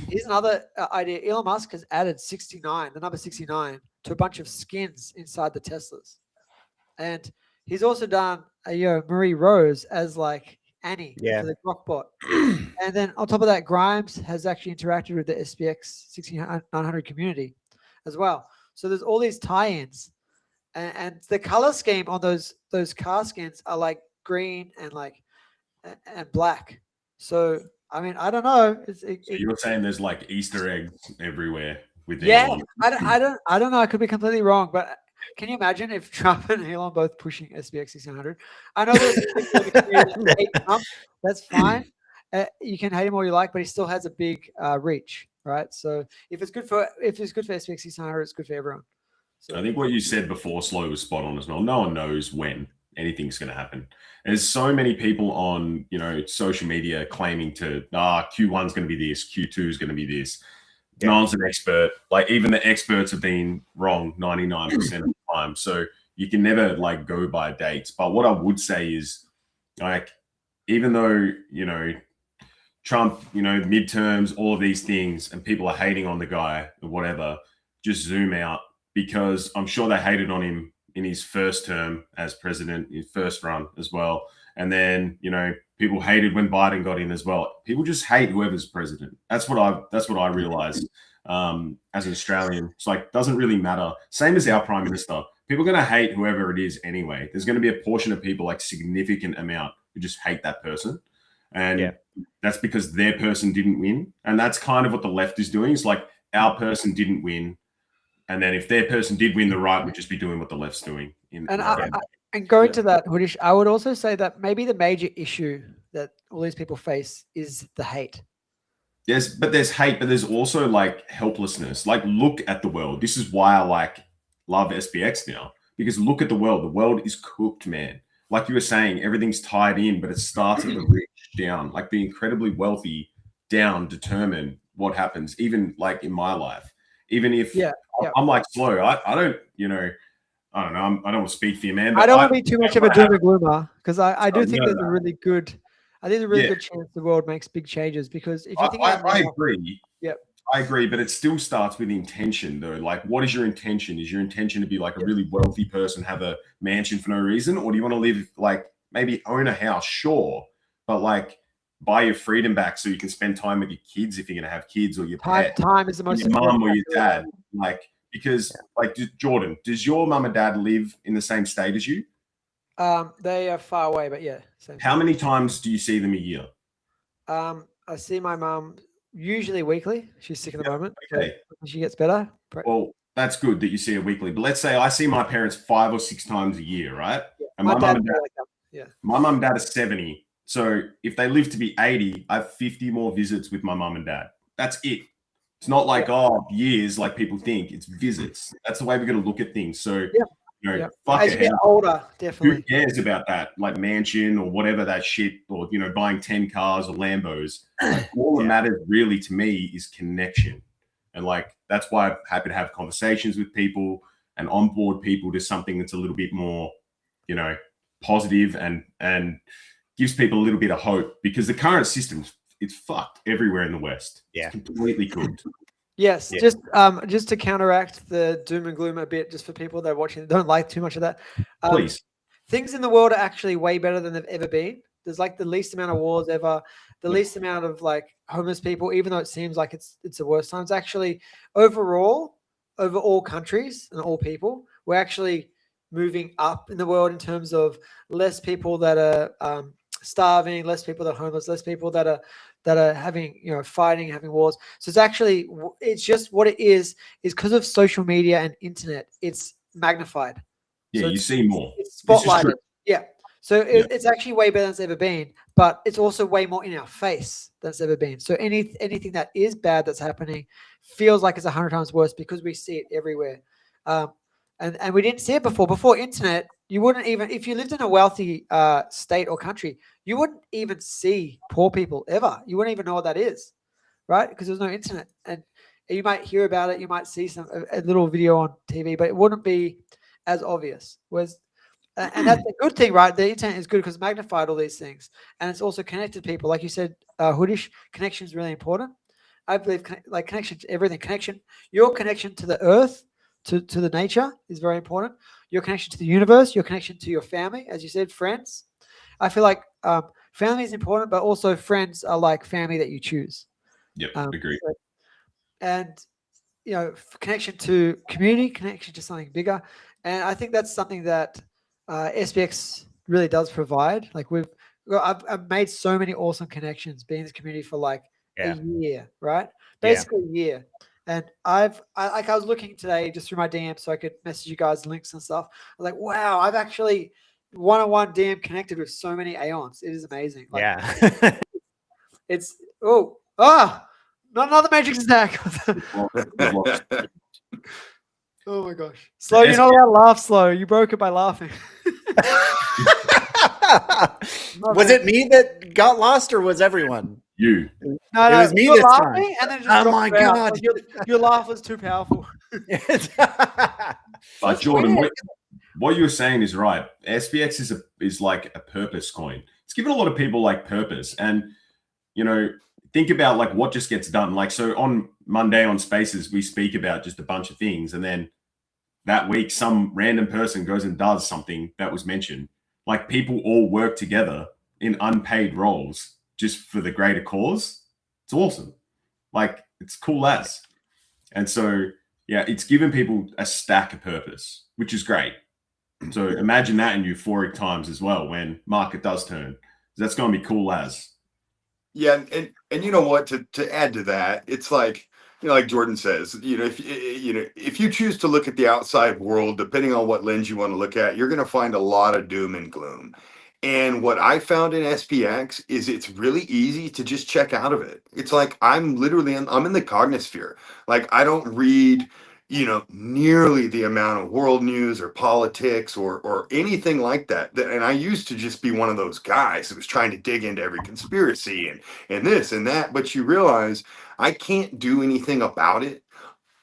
B: here's another idea. Elon Musk has added 69, the number 69, to a bunch of skins inside the Teslas, and he's also done Marie Rose as like Annie for the Grokbot. And then on top of that, Grimes has actually interacted with the SPX6900 community as well. So there's all these tie-ins, and the color scheme on those car skins are like green and and black. So I mean, I don't know.
D: So you're saying there's like Easter eggs everywhere with
B: Elon. I don't know. I could be completely wrong, but can you imagine if Trump and Elon both pushing SPX6900? I know there's hate Trump. That's fine. You can hate him all you like, but he still has a big reach, right? So if it's good for SPX6900, it's good for everyone. So
D: I think what you said before, Slow, was spot on as well. No one knows when anything's going to happen. There's so many people on social media claiming to Q1 is going to be this, Q2 is going to be this. No one's an expert. Like even the experts have been wrong 99% of the time. So you can never like go by dates. But what I would say is like, even though, Trump, midterms, all of these things, and people are hating on the guy or whatever, just zoom out, because I'm sure they hated on him in his first term as president, his first run as well. And then, people hated when Biden got in as well. People just hate whoever's president. That's what I realized as an Australian. It's like, doesn't really matter. Same as our prime minister. People are going to hate whoever it is anyway. There's going to be a portion of people, like significant amount, who just hate that person. And that's because their person didn't win. And that's kind of what the left is doing. It's like, our person didn't win. And then if their person did win, the right would just be doing what the left's doing.
B: And going to that, Hoodish, I would also say that maybe the major issue that all these people face is the hate.
D: Yes, but there's hate, but there's also like helplessness. Like, look at the world. This is why I love SPX now, because look at the world. The world is cooked, man. Like you were saying, everything's tied in, but it starts at the rich down. Like the incredibly wealthy down determine what happens, even like in my life. Even if I'm like Slow, I don't, I don't know. I don't want to speak for you, man. But
B: I don't want to be too much of a doom and gloomer, because I do think there's a really good, good chance the world makes big changes. Because if you think
D: I agree. Yep. I agree, but it still starts with intention, though. Like, what is your intention? Is your intention to be like a really wealthy person, have a mansion for no reason? Or do you want to live, like, maybe own a house? Sure. But like, buy your freedom back so you can spend time with your kids if you're going to have kids, or your pet.
B: Time is the most
D: important. Your mom or your dad. Like, because like, Jordan, does your mum and dad live in the same state as you?
B: They are far away, but
D: How many times do you see them a year?
B: I see my mum usually weekly. She's sick at the moment.
D: Okay.
B: She gets better.
D: Well, that's good that you see her weekly. But let's say I see my parents 5 or 6 times a year, right?
B: Yeah.
D: And my mum and
B: dad,
D: my mum and dad are 70. So if they live to be 80, I have 50 more visits with my mum and dad. That's it. It's not like, years like people think. It's visits. That's the way we're going to look at things. So, fuck
B: as you get older, definitely.
D: Who cares about that? Like mansion or whatever that shit, or, buying 10 cars or Lambos. Like, all that matters really to me is connection. And like, that's why I'm happy to have conversations with people and onboard people to something that's a little bit more, positive and gives people a little bit of hope, because the current system, it's fucked everywhere in the West.
E: Yeah.
D: It's completely cooked.
B: Yes. Just to counteract the doom and gloom a bit, just for people that are watching, don't like too much of that.
D: Please.
B: Things in the world are actually way better than they've ever been. There's like the least amount of wars ever, the least amount of like homeless people, even though it seems like it's the worst times. Actually, overall, over all countries and all people, we're actually moving up in the world in terms of less people that are starving, less people that are homeless, less people that are having, fighting, having wars. So it's just what it is because of social media and internet. It's magnified.
D: Yeah,
B: so
D: you see more.
B: It's spotlighted. Yeah. So it's actually way better than it's ever been. but it's also way more in our face than it's ever been. So anything that is bad that's happening feels like it's 100 times worse because we see it everywhere. And we didn't see it before. Before internet, you wouldn't even, if you lived in a wealthy state or country, you wouldn't even see poor people ever. You wouldn't even know what that is, right? Because there's no internet. And you might hear about it. You might see a little video on TV, but it wouldn't be as obvious. Whereas, and that's a good thing, right? The internet is good because it's magnified all these things. And it's also connected people. Like you said, Hoodish, connection is really important. I believe like connection to everything. Your connection to the earth, to the nature is very important. Your connection to the universe, your connection to your family, as you said, friends. I feel like family is important, but also friends are like family that you choose.
D: Yep, agree.
B: And, you know, connection to community, connection to something bigger. And I think that's something that SPX really does provide. Like I've made so many awesome connections being in this community for like a year, right? Basically a year. And I was looking today just through my DM so I could message you guys links and stuff. I was like, wow, I've actually one-on-one DM connected with so many Aeons. It is amazing. Like, it's not another Matrix attack. Oh my gosh. Slow, you're not allowed to laugh, Slow. You broke it by laughing.
E: Was it me that got lost or was everyone?
D: You.
B: No,
E: it was me
B: you were
E: this
B: laughing
E: time.
B: and then just
E: Oh
B: dropped
E: my
B: it out.
E: God.
B: Like your laugh was too powerful.
D: But Jordan, what you were saying is right. SPX is like a purpose coin. It's given a lot of people like purpose. And, you know, think about like what just gets done. Like, so on Monday on Spaces, we speak about just a bunch of things. And then that week, some random person goes and does something that was mentioned. Like people all work together in unpaid roles just for the greater cause. It's awesome. Like it's cool as. And so, yeah, it's given people a stack of purpose, which is great. So imagine that in euphoric times as well when market does turn. That's going to be cool as.
C: Yeah, and you know what? To add to that, it's like, you know, like Jordan says, if you choose to look at the outside world, depending on what lens you want to look at, you're going to find a lot of doom and gloom. And what I found in SPX is it's really easy to just check out of it. It's like I'm in the cognosphere. Like I don't read, nearly the amount of world news or politics or anything like that. And I used to just be one of those guys that was trying to dig into every conspiracy and this and that. But you realize I can't do anything about it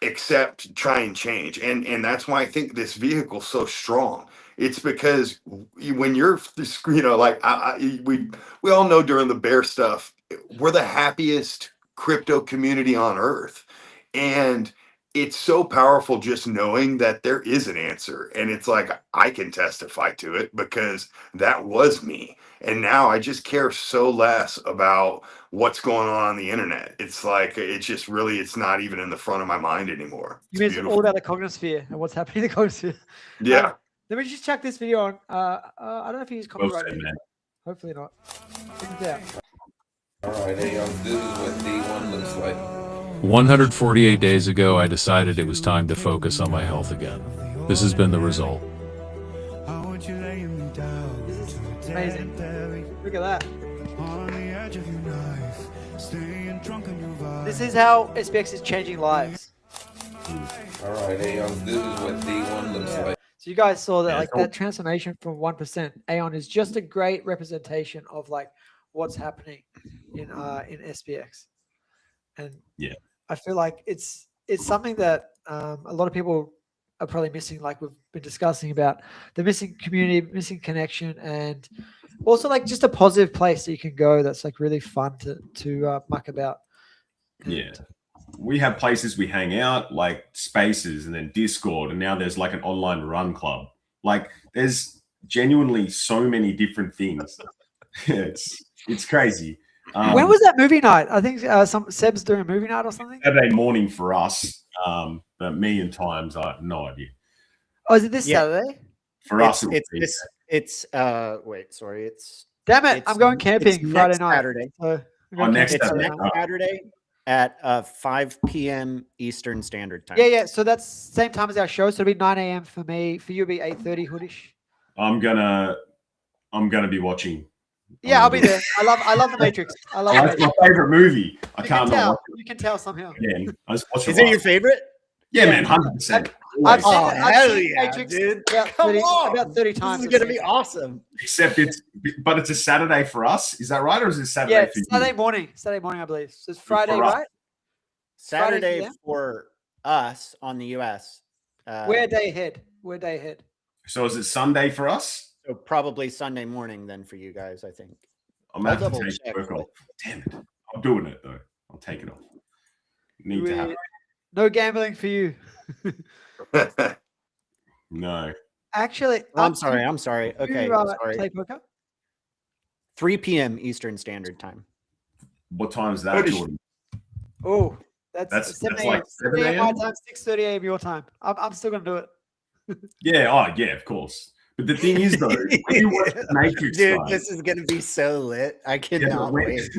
C: except try and change. And that's why I think this vehicle's so strong. It's because when you're, like we all know during the bear stuff, we're the happiest crypto community on earth. And it's so powerful just knowing that there is an answer. And it's like, I can testify to it because that was me. And now I just care so less about what's going on the internet. It's like, it's not even in the front of my mind anymore.
B: You mean it's all about the cognosphere and what's happening in the cognosphere.
C: Yeah.
B: Let me just check this video on. I don't know if he's copyright.
D: Well said, man.
B: Hopefully not. Yeah.
F: All right, Aeons, this is what D1 looks like.
G: 148 days ago, I decided it was time to focus on my health again. This has been the result.
B: This is amazing. Look at that. This is how SPX is changing lives.
F: All right, Aeons, this is what D1 looks like.
B: So you guys saw that, like that transformation from 1%. Aeon is just a great representation of like what's happening in SPX, and
D: yeah,
B: I feel like it's something that a lot of people are probably missing. Like we've been discussing about the missing community, missing connection, and also like just a positive place that you can go that's like really fun to muck about.
D: Yeah. We have places we hang out, like Spaces and then Discord, and now there's like an online run club. Like there's genuinely so many different things. It's crazy.
B: When was that movie night? I think Seb's doing a movie night or something.
D: Saturday morning for us, but me and Times, I have no idea.
B: Oh, is it this Saturday?
D: For us,
E: it's
B: damn it! I'm going camping Friday night.
E: Saturday.
B: So
D: next
E: Saturday at 5 p.m. Eastern Standard Time.
B: Yeah. So that's same time as our show. So it'll be 9 a.m. for me. For you, it'll be 8:30. Hoodish.
D: I'm gonna be watching
B: Yeah, I'll be there. I love the Matrix. I love the
D: That's
B: Matrix.
D: my favorite movie. I
B: You
D: can't
B: can
D: not
B: tell.
D: watch
B: You can tell somehow.
D: it again. I just watch
E: Is it your favorite?
D: Yeah,
B: Yeah.
D: man, 100%.
B: I've seen,
E: Oh,
B: I've
E: hell
B: seen
E: yeah,
B: Matrix
E: dude.
B: about
E: Come
B: 30,
E: on.
B: about 30 times.
E: This is gonna be awesome.
D: Except it's a Saturday for us. Is that right, or is it Saturday
B: Yeah,
D: for you?
B: Saturday morning. Saturday morning, I believe. So it's Friday,
D: For us.
B: right?
E: Saturday
B: yeah.
E: for us on the US.
B: We're a day ahead. We're a day ahead.
D: So is it Sunday for us?
E: So probably Sunday morning then for you guys, I think.
D: I'm gonna have
E: I'll
D: to
E: double
D: take
E: check,
D: work
E: but-
D: off. Damn it! I'm doing it though. I'll take it off. Need to have it.
B: No gambling for you.
D: No.
B: Actually,
E: Oh, I'm sorry. Okay,
B: you,
E: sorry.
B: play poker?
E: 3 p.m. Eastern Standard Time.
D: What time is that,
C: What is-
D: Jordan?
B: Oh,
D: That's
B: 7
D: like
B: a.m.
D: 7
B: 7 a.m. my
D: a.m.?
B: time, 6:30 a.m. your time. I'm still gonna do it.
D: Yeah. Oh, yeah. Of course. But the thing is, though, when you watch the Matrix,
E: Dude,
D: guys,
E: this is gonna be so lit. I
D: yeah,
E: cannot
D: but
E: wait.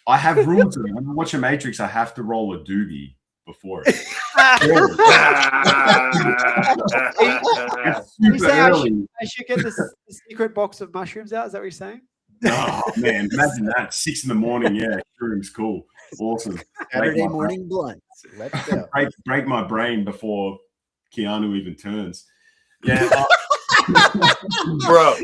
D: I have rules. Though. When I watch a Matrix, I have to roll a doobie before it. It's
B: You
D: super
B: say I
D: early.
B: should get this secret box of mushrooms out. Is that what you're saying?
D: Oh man, imagine that 6 in the morning. Yeah, shrooms, cool, awesome.
E: Saturday
D: my
E: morning blunts. Let's go.
D: Break my brain before Keanu even turns. Yeah,
C: Bro,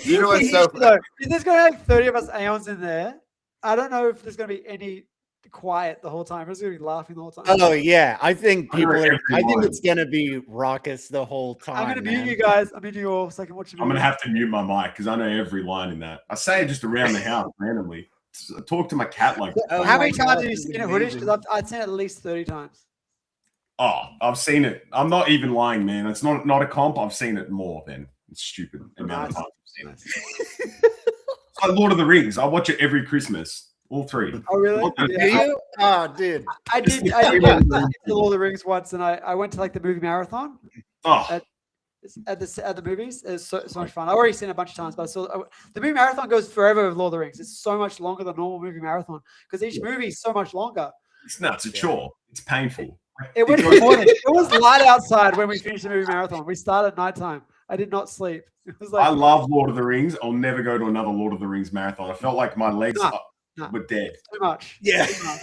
C: you know what's so
B: So, if there's gonna be like 30 of us Aeons in there, I don't know if there's gonna be any quiet the whole time. We're just gonna be laughing the whole time.
E: Oh yeah, I think
D: I know
E: people are. I think
D: everyone.
E: it's gonna be raucous the whole time.
B: I'm gonna mute
E: man.
B: you guys. I'm muting you all so I can watch the
D: I'm
B: movie.
D: gonna have to mute my mic because I know every line in that. I say it just around the house randomly. I talk to my cat like,
E: Oh
B: How
E: my
B: many times
E: God,
B: have you
E: this is
B: seen it, Hoodish?
E: amazing.
B: Because I've seen it at least 30 times.
D: oh, I've seen it. I'm not even lying, man. It's not a comp. I've seen it more than it's stupid amount of
B: Nice.
D: times I've seen it. It's like Lord of the Rings. I watch it every Christmas. All three.
B: Oh really?
D: Do
E: Do
B: Yeah,
E: you? Oh, dude.
B: I did get the Lord of the Rings once, and I went to like the movie marathon
D: Oh,
B: at the movies. It's so much fun. I've already seen it a bunch of times, but I saw the movie marathon goes forever with Lord of the Rings. It's so much longer than normal movie marathon because each movie is so much longer.
D: it's nuts. It's a chore. It's painful.
B: It went in the morning. It was light outside when we finished the movie marathon. We started at nighttime. I did not sleep. It was like
D: I love Lord of the Rings. I'll never go to another Lord of the Rings marathon. I felt like my legs
B: No.
D: were dead.
B: too much.
E: Yeah.
B: Too much.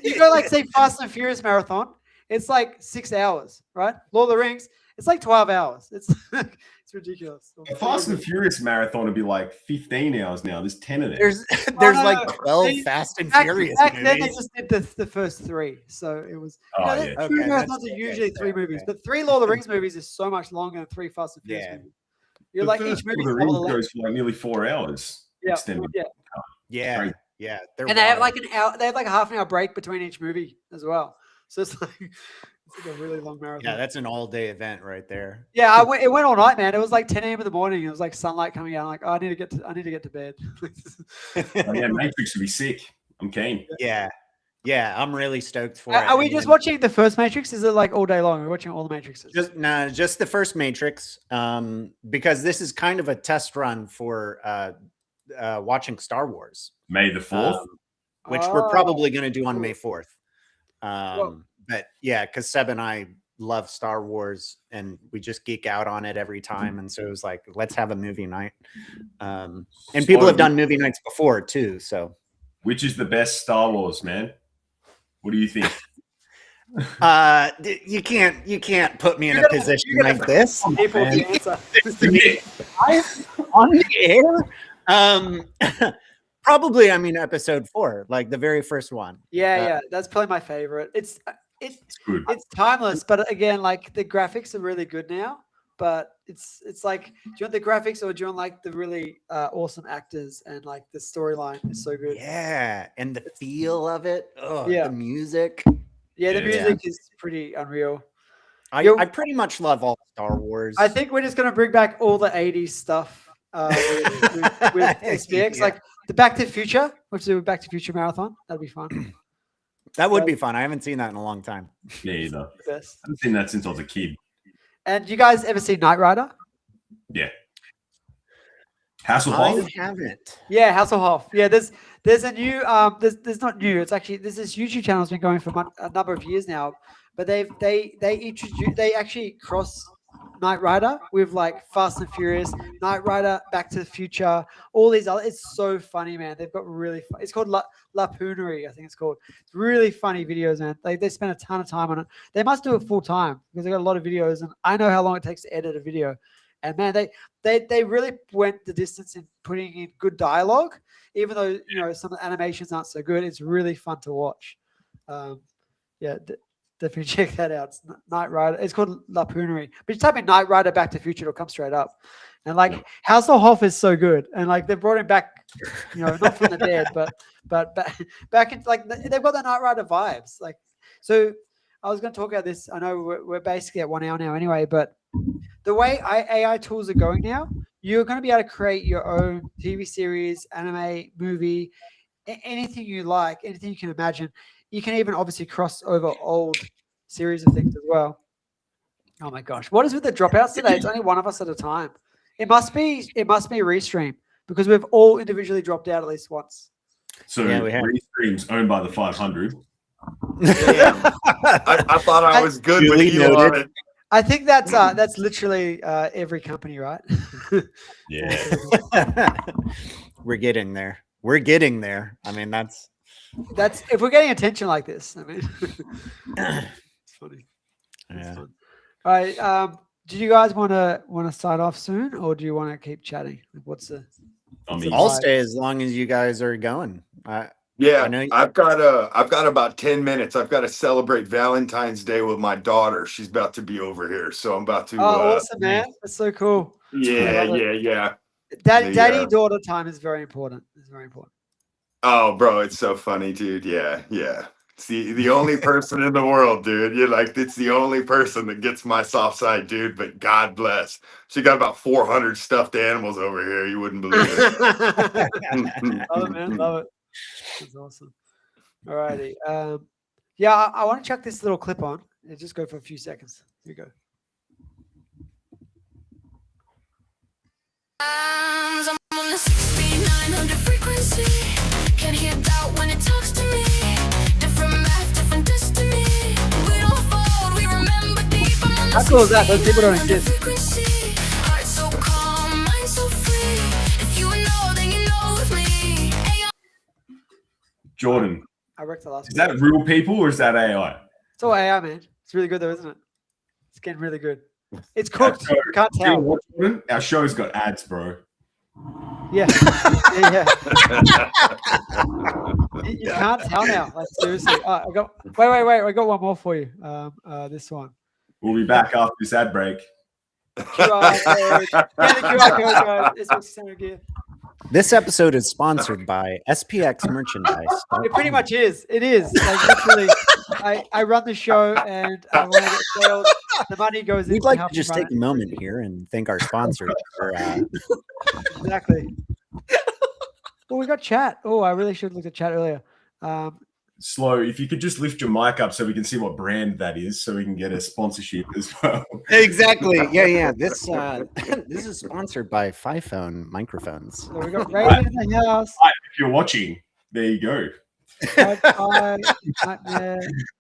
B: You go like say Fast and Furious marathon. It's like 6 hours, right? Lord of the Rings. It's like 12 hours. It's it's ridiculous.
D: The Fast and Furious marathon would be like 15 hours now. There's 10 of them.
E: There's
B: no,
E: like
B: no.
E: 12
B: They-
E: Fast and
B: Back,
E: Furious
B: back then, they
E: movies.
B: just did the first 3, so it was.
D: Oh,
B: the
D: yeah.
B: movie
E: Okay,
B: marathons
E: that's-
B: are
E: okay,
B: usually 3
E: fair,
B: movies,
E: okay.
B: but 3 Lord of the Rings movies is so much longer than 3 Fast and Furious
E: Yeah.
B: movies. You're
D: The
B: like
D: first
B: each movie
D: Lord of the Rings goes for like nearly 4 hours.
B: yeah,
D: extended.
B: yeah,
E: Yeah.
D: Crazy.
E: Yeah. They're
B: and they have
E: wild.
B: like an hour. They have like a half an hour break between each movie as well. So it's like a really long marathon.
E: Yeah, that's an all-day event right there.
B: Yeah, it went all night, man. It was like 10 a.m. in the morning. It was like sunlight coming out. I'm like, oh, I need to get to bed.
D: Oh, yeah, Matrix would be sick. I'm keen.
E: Yeah. Yeah, I'm really stoked for it.
B: Are we
E: And
B: just
E: then
B: watching the first Matrix? Is it like all day long? We're watching all the Matrixes.
E: just the first Matrix, because this is kind of a test run for watching Star Wars,
D: May the 4th.
E: which we're
B: Oh,
E: probably going to do on May
B: cool.
E: 4th. But yeah, because Seb and I love Star Wars and we just geek out on it every time. And so it was like, let's have a movie night. And people have done movie nights before too. So
D: Which is the best Star Wars, man? What do you think?
E: you can't put me in a position like this
B: People
D: man.
B: the answer.
E: on the air. Probably, I mean, episode 4, like the very first one.
B: Yeah, that's probably my favorite. It's
D: It's good.
B: it's timeless, but again, like the graphics are really good now. But it's like, do you want the graphics or do you want like the really awesome actors and like the storyline is so good?
E: Yeah, and the feel of it. Oh,
B: Yeah.
E: the music.
B: Yeah, the
D: Yeah.
B: music is pretty unreal.
E: I pretty much love all Star Wars.
B: I think we're just gonna bring back all the '80s stuff with SPX,
E: Yeah.
B: like the Back to the Future, which is a Back to the Future marathon. That'd be fun.
E: that would be fun. I haven't seen that in a long time.
D: Yeah, either.
B: The best.
D: I haven't seen that since I was a kid.
B: And you guys ever seen Knight Rider?
D: Yeah. Hasselhoff?
E: I haven't.
B: Yeah, Hasselhoff. Yeah, there's a new there's not new. It's actually this YouTube channel has been going for a number of years now, but they actually cross Knight Rider with like Fast and Furious, Knight Rider, Back to the Future, all these other. It's so funny, man. They've got really. It's called Lapoonery, I think it's called. It's really funny videos, man. They spend a ton of time on it. They must do it full time because they got a lot of videos, and I know how long it takes to edit a video. And man, they really went the distance in putting in good dialogue, even though some of the animations aren't so good. It's really fun to watch. Yeah. Definitely check that out. It's Knight Rider. It's called Lapoonery. But you type in Knight Rider Back to the Future, it'll come straight up. And like Hasselhoff is so good. And like they brought him back, not from the dead, but back in like they've got the Knight Rider vibes. Like, so I was going to talk about this. I know we're basically at 1 hour now anyway, but the way AI tools are going now, you're going to be able to create your own TV series, anime, movie, anything you like, anything you can imagine. You can even obviously cross over old series of things as well. Oh my gosh. What is with the dropouts today? It's only one of us at a time. It must be Restream because we've all individually dropped out at least once.
D: So Restream's owned by the 500.
C: Yeah. I thought I was good with Elon.
B: I think that's literally every company, right?
D: Yeah.
E: We're getting there. I mean, that's
B: if we're getting attention like this. I mean, it's funny.
E: Yeah.
B: All right. Do you guys want to sign off soon, or do you want to keep chatting?
E: I'll stay as long as you guys are going.
C: Yeah, I've got about 10 minutes. I've got to celebrate Valentine's Day with my daughter. She's about to be over here, so I'm about to.
B: Oh, awesome, man! That's so cool.
C: Yeah.
B: Daddy-daughter time is very important. It's very important.
C: Oh, bro, it's so funny, dude. Yeah. It's the only person in the world, dude. You're like, it's the only person that gets my soft side, dude. But God bless. She got about 400 stuffed animals over here. You wouldn't believe it.
B: Love it, man. Love it. That's awesome. All righty. Yeah, I want to chuck this little clip on. Just go for a few seconds. Here you go. I'm on the 6900 frequency. Can't hear doubt when it talks to me. Different math, different destiny. We don't fold, we remember deep. How cool is that? Those people don't exist. Heart so calm, mind so free. If you know, then you know with me.
D: Jordan,
B: I wrecked the last
D: is that real people or is that AI?
B: It's all AI, man. It's really good though, isn't it? It's getting really good. It's cooked. You can't tell.
D: Our show's got ads, bro.
B: Yeah. You can't tell now. Like, seriously. Wait. I got one more for you. This one.
D: We'll be back after this ad break.
B: QR code. Yeah, the QR code, guys. SPX600 gear.
E: This episode is sponsored by SPX merchandise.
B: It pretty much is. It is. Like, literally, I run the show and when I get sales, the money goes in.
E: We'd like to just take a moment here and thank our sponsors for
B: Exactly. Oh, we got chat. Oh, I really should have looked at chat earlier.
D: Slow, if you could just lift your mic up so we can see what brand that is, so we can get a sponsorship as well.
E: Exactly. Yeah. This this is sponsored by Fiphone microphones.
B: So we got Raven in the house.
D: Right, if you're watching, there you go.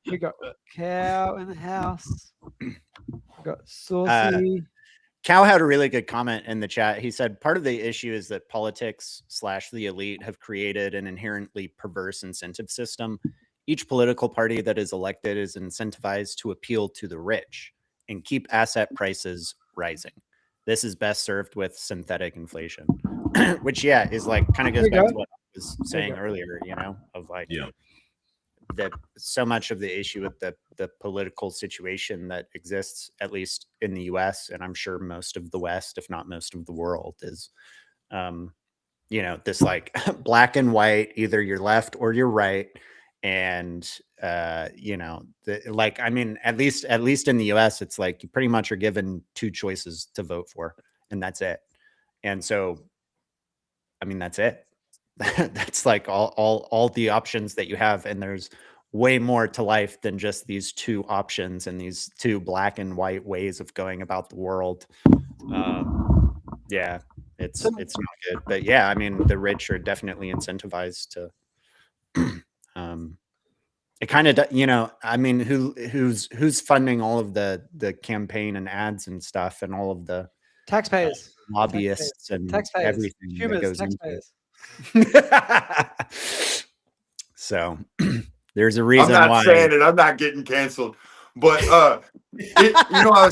B: We got Cow in the house. We got Saucy.
E: Cow had a really good comment in the chat. He said part of the issue is that politics / the elite have created an inherently perverse incentive system. Each political party that is elected is incentivized to appeal to the rich and keep asset prices rising. This is best served with synthetic inflation, which is like kind of goes back to what I was saying earlier, of like that so much of the issue with the political situation that exists, at least in the US, and I'm sure most of the West, if not most of the world, is, this like black and white, either you're left or you're right. And, at least in the US, it's like you pretty much are given two choices to vote for, and that's it. And so, that's it. That's like all the options that you have, and there's way more to life than just these two options and these two black and white ways of going about the world. It's not good. But the rich are definitely incentivized to it kind of, you know, I mean, who's funding all of the campaign and ads and stuff and all of the
B: Taxpayers.
E: lobbyists and
B: Taxpayers.
E: everything that
B: Humans,
E: goes into
B: taxpayers.
E: it. So there's a reason
C: I'm not
E: why.
C: saying it. I'm not getting canceled. But you know,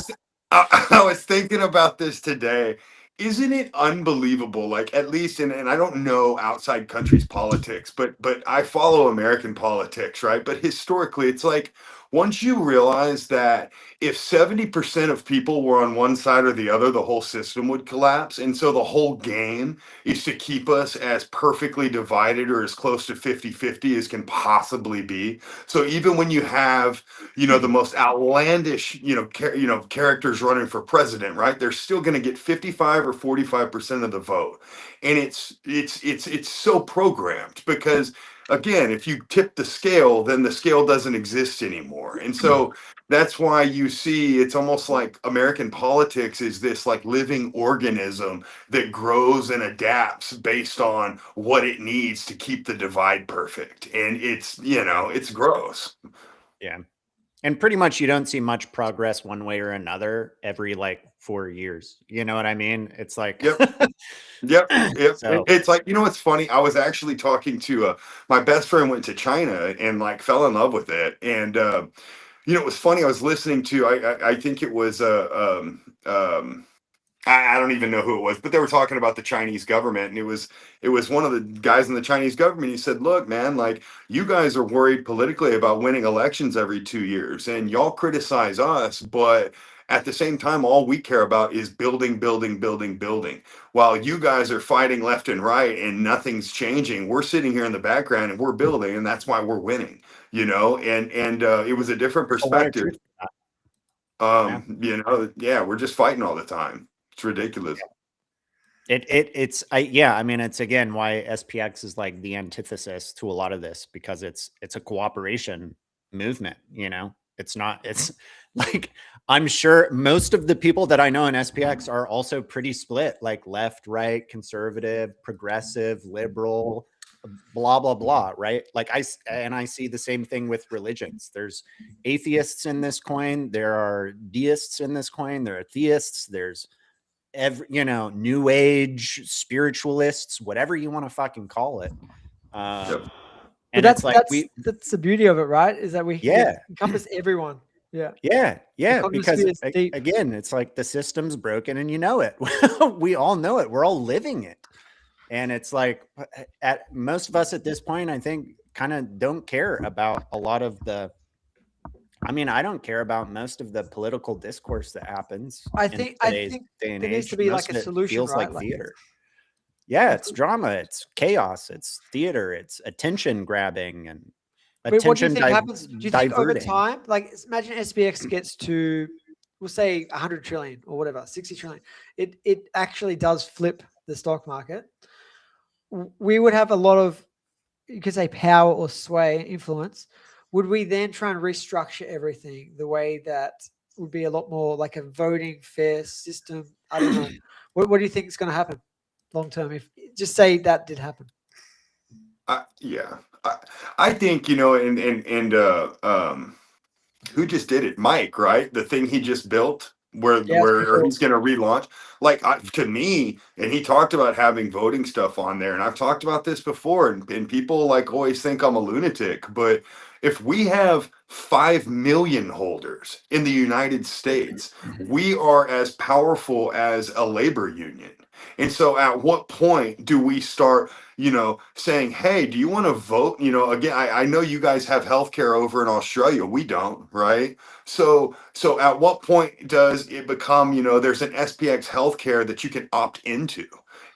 C: I was thinking about this today. Isn't it unbelievable? Like, at least, and I don't know outside countries' politics, but I follow American politics, right? But historically, it's like once you realize that if 70% of people were on one side or the other, the whole system would collapse. And so the whole game is to keep us as perfectly divided or as close to 50-50 as can possibly be. So even when you have, you know, the most outlandish, you know, characters running for president, right? They're still going to get 55 or 45% of the vote. And it's so programmed because, again, if you tip the scale, then the scale doesn't exist anymore. And so that's why you see it's almost like American politics is this like living organism that grows and adapts based on what it needs to keep the divide perfect. And it's, you know, it's gross.
E: Yeah. And pretty much you don't see much progress one way or another every like 4 years. You know what I mean? It's like,
C: Yep.
E: So-
C: It's like, you know, what's funny? I was actually talking to my best friend went to China and like fell in love with it. And, you know, it was funny. I was listening to, I think it was, I don't even know who it was, but they were talking about the Chinese government, and it was one of the guys in the Chinese government. He said, "Look, man, like you guys are worried politically about winning elections every 2 years, and y'all criticize us, but at the same time, all we care about is building, building, building, building. While you guys are fighting left and right, and nothing's changing, we're sitting here in the background and we're building, and that's why we're winning." You know, and it was a different perspective. You know, yeah, we're just fighting all the time. It's ridiculous.
E: Yeah, I mean, it's again why SPX is like the antithesis to a lot of this, because it's a cooperation movement. You know, it's like, I'm sure most of the people that I know in SPX are also pretty split, like left, right, conservative, progressive, liberal, blah, blah, blah. Right. Like I see the same thing with religions. There's atheists in this coin. There are deists in this coin. There are theists. There's you know, new age spiritualists, whatever you want to fucking call it. And
B: that's like that's the beauty of it, right? Is that we encompass everyone.
E: Yeah. Because again, it's like the system's broken and you know it. We all know it. We're all living it. And it's like at most of us at this point, I think, kind of don't care about a lot of the. I mean, I don't care about most of the political discourse that happens.
B: I think there needs to be like a solution,
E: feels
B: right?
E: like theater. Yeah, it's drama, it's chaos, it's theater, it's attention grabbing and attention.
B: What do you think happens? Do you think over time, like imagine SPX gets to, we'll say 100 trillion or whatever, 60 trillion. It actually does flip the stock market. We would have a lot of, you could say, power or sway, influence. Would we then try and restructure everything the way that would be a lot more like a voting fair system? I don't know. What do you think is going to happen long term? If just say that did happen.
C: I think, you know, and who just did it? Mike, right? The thing he just built where he's going to relaunch. Like to me, and he talked about having voting stuff on there, and I've talked about this before, and people like always think I'm a lunatic, but if we have 5 million holders in the United States, we are as powerful as a labor union. And so at what point do we start, you know, saying, hey, do you want to vote? You know, again, I know you guys have healthcare over in Australia. We don't, right? So at what point does it become, you know, there's an SPX healthcare that you can opt into?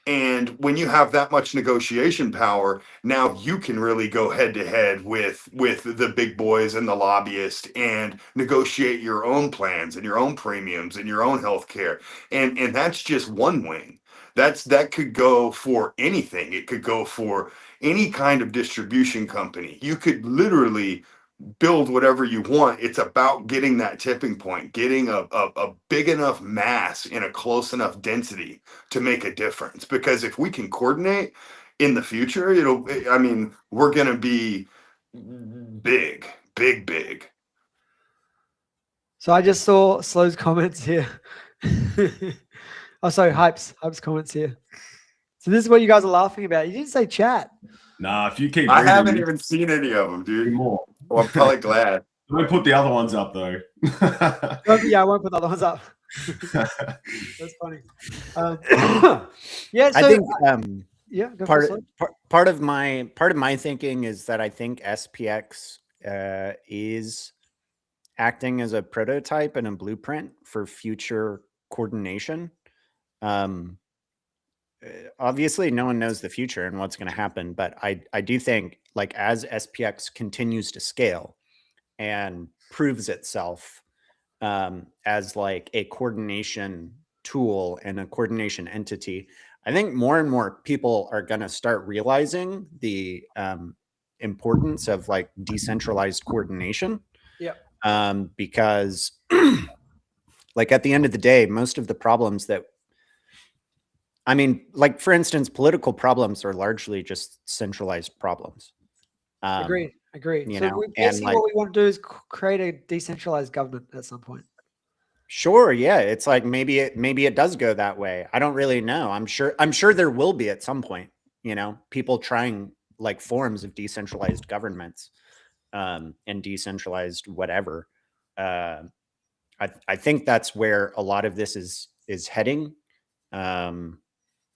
C: And when you have that much negotiation power, now you can really go head to head with the big boys and the lobbyists and negotiate your own plans and your own premiums and your own healthcare. And that's just one wing. That could go for anything. It could go for any kind of distribution company. You could literally build whatever you want. It's about getting that tipping point, getting a big enough mass in a close enough density to make a difference. Because if we can coordinate in the future, we're going to be big, big, big.
B: So I just saw Slow's comments here. Oh, sorry, Hype's comments here. So this is what you guys are laughing about. You didn't say chat.
D: Nah, if you keep
C: I
D: reading,
C: haven't even seen any of them,
D: do
C: dude.
D: more.
C: Well, I'm probably glad.
D: Don't put the other ones up though.
B: Yeah, I won't put the other ones up. That's funny. Yeah, so
E: I think
B: yeah, go for it, Slow.
E: part of my thinking is that I think SPX is acting as a prototype and a blueprint for future coordination. Obviously, no one knows the future and what's going to happen, but I do think, like, as SPX continues to scale and proves itself as like a coordination tool and a coordination entity, I think more and more people are going to start realizing the importance of like decentralized coordination.
B: Yeah.
E: Because like at the end of the day, most of the problems that, I mean, like for instance, political problems are largely just centralized problems.
B: Agreed.
E: You
B: So
E: know,
B: basically
E: like,
B: what we want to do is create a decentralized government at some point.
E: sure, yeah, it's like maybe it does go that way. I don't really know. I'm sure there will be at some point. You know, people trying like forms of decentralized governments and decentralized whatever. I think that's where a lot of this is heading. And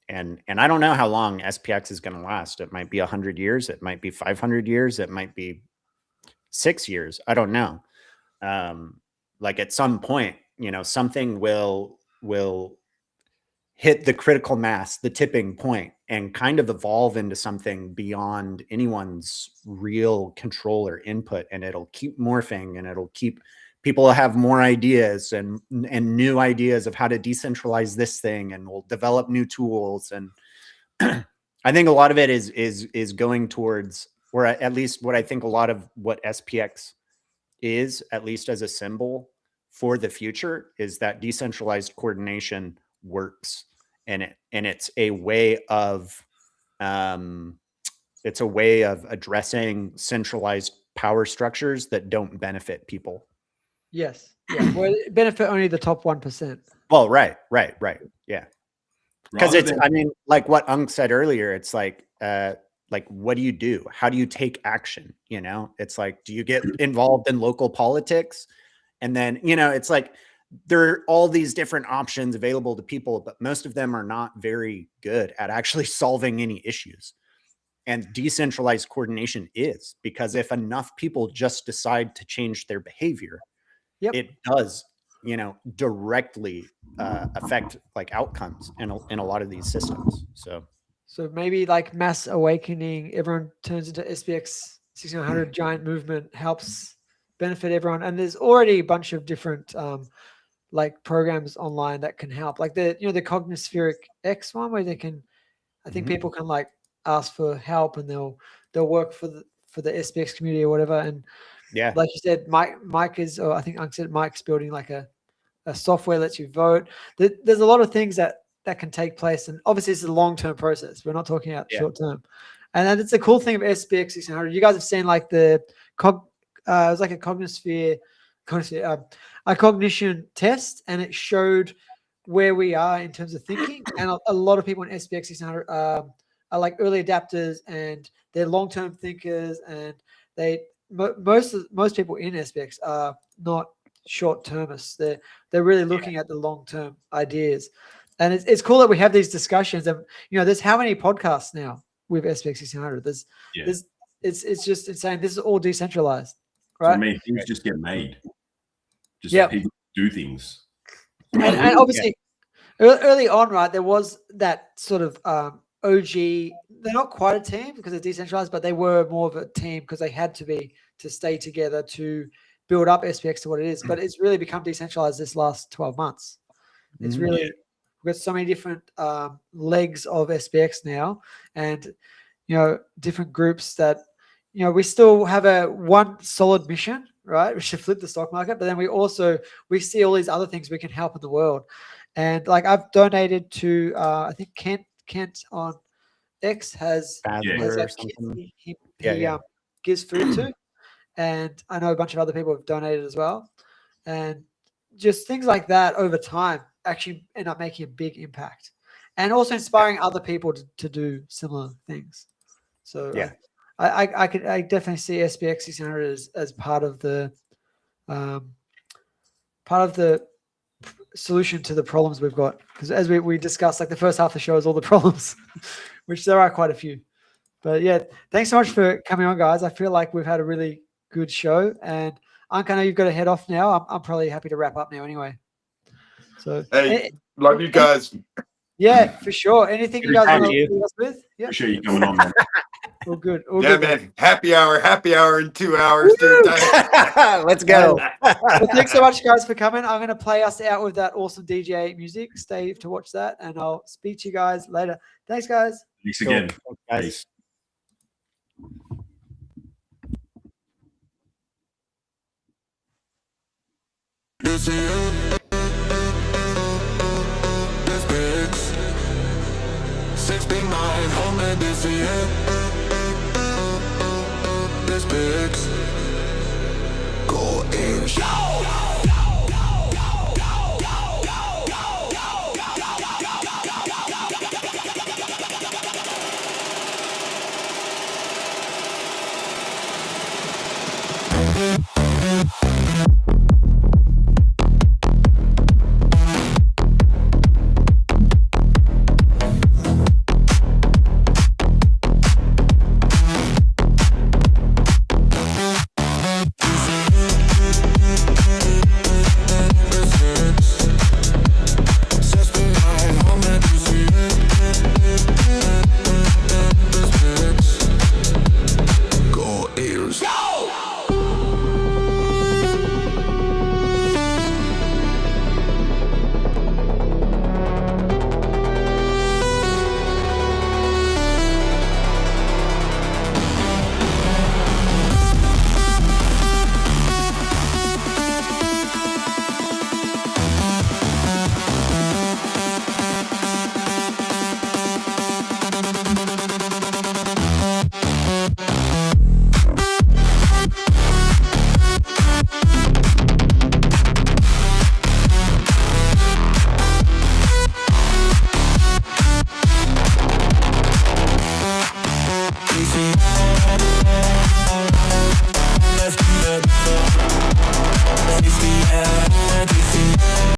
E: I don't know how long SPX is going to last. It might be 100 years. It might be 500 years. It might be 6 years. I don't know. Like at some point, you know, something will hit the critical mass, the tipping point, and kind of evolve into something beyond anyone's real control or input. And it'll keep morphing, and it'll keep people will have more ideas and new ideas of how to decentralize this thing, and we'll develop new tools. And I think a lot of it is going towards, or at least what I think a lot of what SPX is, at least as a symbol for the future, is that decentralized coordination works, and it's a way of addressing centralized power structures that don't benefit people.
B: Yes. Yeah. Well, it benefit only the top 1%.
E: Well, right. Yeah. Because
D: Rather
E: it's,
D: than-
E: I mean, like what Unk said earlier, it's like what do you do? How do you take action? You know, it's like, do you get involved in local politics? And then, you know, it's like there are all these different options available to people, but most of them are not very good at actually solving any issues. And decentralized coordination is, because if enough people just decide to change their behavior,
B: Yep.
E: it does, you know, directly affect like outcomes in a lot of these systems.
B: So maybe like mass awakening, everyone turns into SPX6900 giant movement, helps benefit everyone. And there's already a bunch of different like programs online that can help, like the Cognospheric X one, where they can, I think people can like ask for help, and they'll work for the SPX community or whatever. And
E: Yeah,
B: like you said, Mike is, or I think Unk said Mike's building like a software lets you vote. There's a lot of things that can take place, and obviously it's a long-term process. We're not talking about short-term. And then it's a cool thing of SPX600. You guys have seen like the it was like a a cognition test, and it showed where we are in terms of thinking. And a lot of people in SPX600 are like early adapters, and they're long-term thinkers, and most people in SPX are not short-termists. They're really looking at the long-term ideas. And it's cool that we have these discussions. And there's how many podcasts now with SPX600? It's just insane. This is all decentralized, right?
D: For me, things just get made. Just people do things.
B: And obviously, early on, right, there was that sort of OG. They're not quite a team because they're decentralized, but they were more of a team because they had to be to stay together to build up SPX to what it is. But it's really become decentralized this last 12 months. It's really we've got so many different legs of SPX now, and different groups that we still have one solid mission, right? We should flip the stock market, but then we see all these other things we can help in the world. And like I've donated to I think Kent on X has
E: or something.
B: gives food to. And I know a bunch of other people have donated as well. And just things like that over time actually end up making a big impact, and also inspiring other people to do similar things. So
E: Yeah.
B: I definitely see SPX 600 as part of the solution to the problems we've got. Because as we discussed, like the first half of the show is all the problems, which there are quite a few. But yeah, thanks so much for coming on, guys. I feel like we've had a really good show. And Ank, I know you've got to head off now. I'm probably happy to wrap up now anyway. So
C: Hey, love you guys.
B: Yeah, for sure. Anything you guys want to leave us with? Yeah.
D: Appreciate you coming on, man.
B: All good. All
C: Yeah,
B: good.
C: man. Happy hour in 2 hours. Dude.
E: Let's go.
B: Well, thanks so much, guys, for coming. I'm going to play us out with that awesome DJ music. Stay to watch that, and I'll speak to you guys later. Thanks, guys.
D: Thanks again.
E: Cool. Guys.
D: Peace.
H: SPX 6900 DCAeon SPX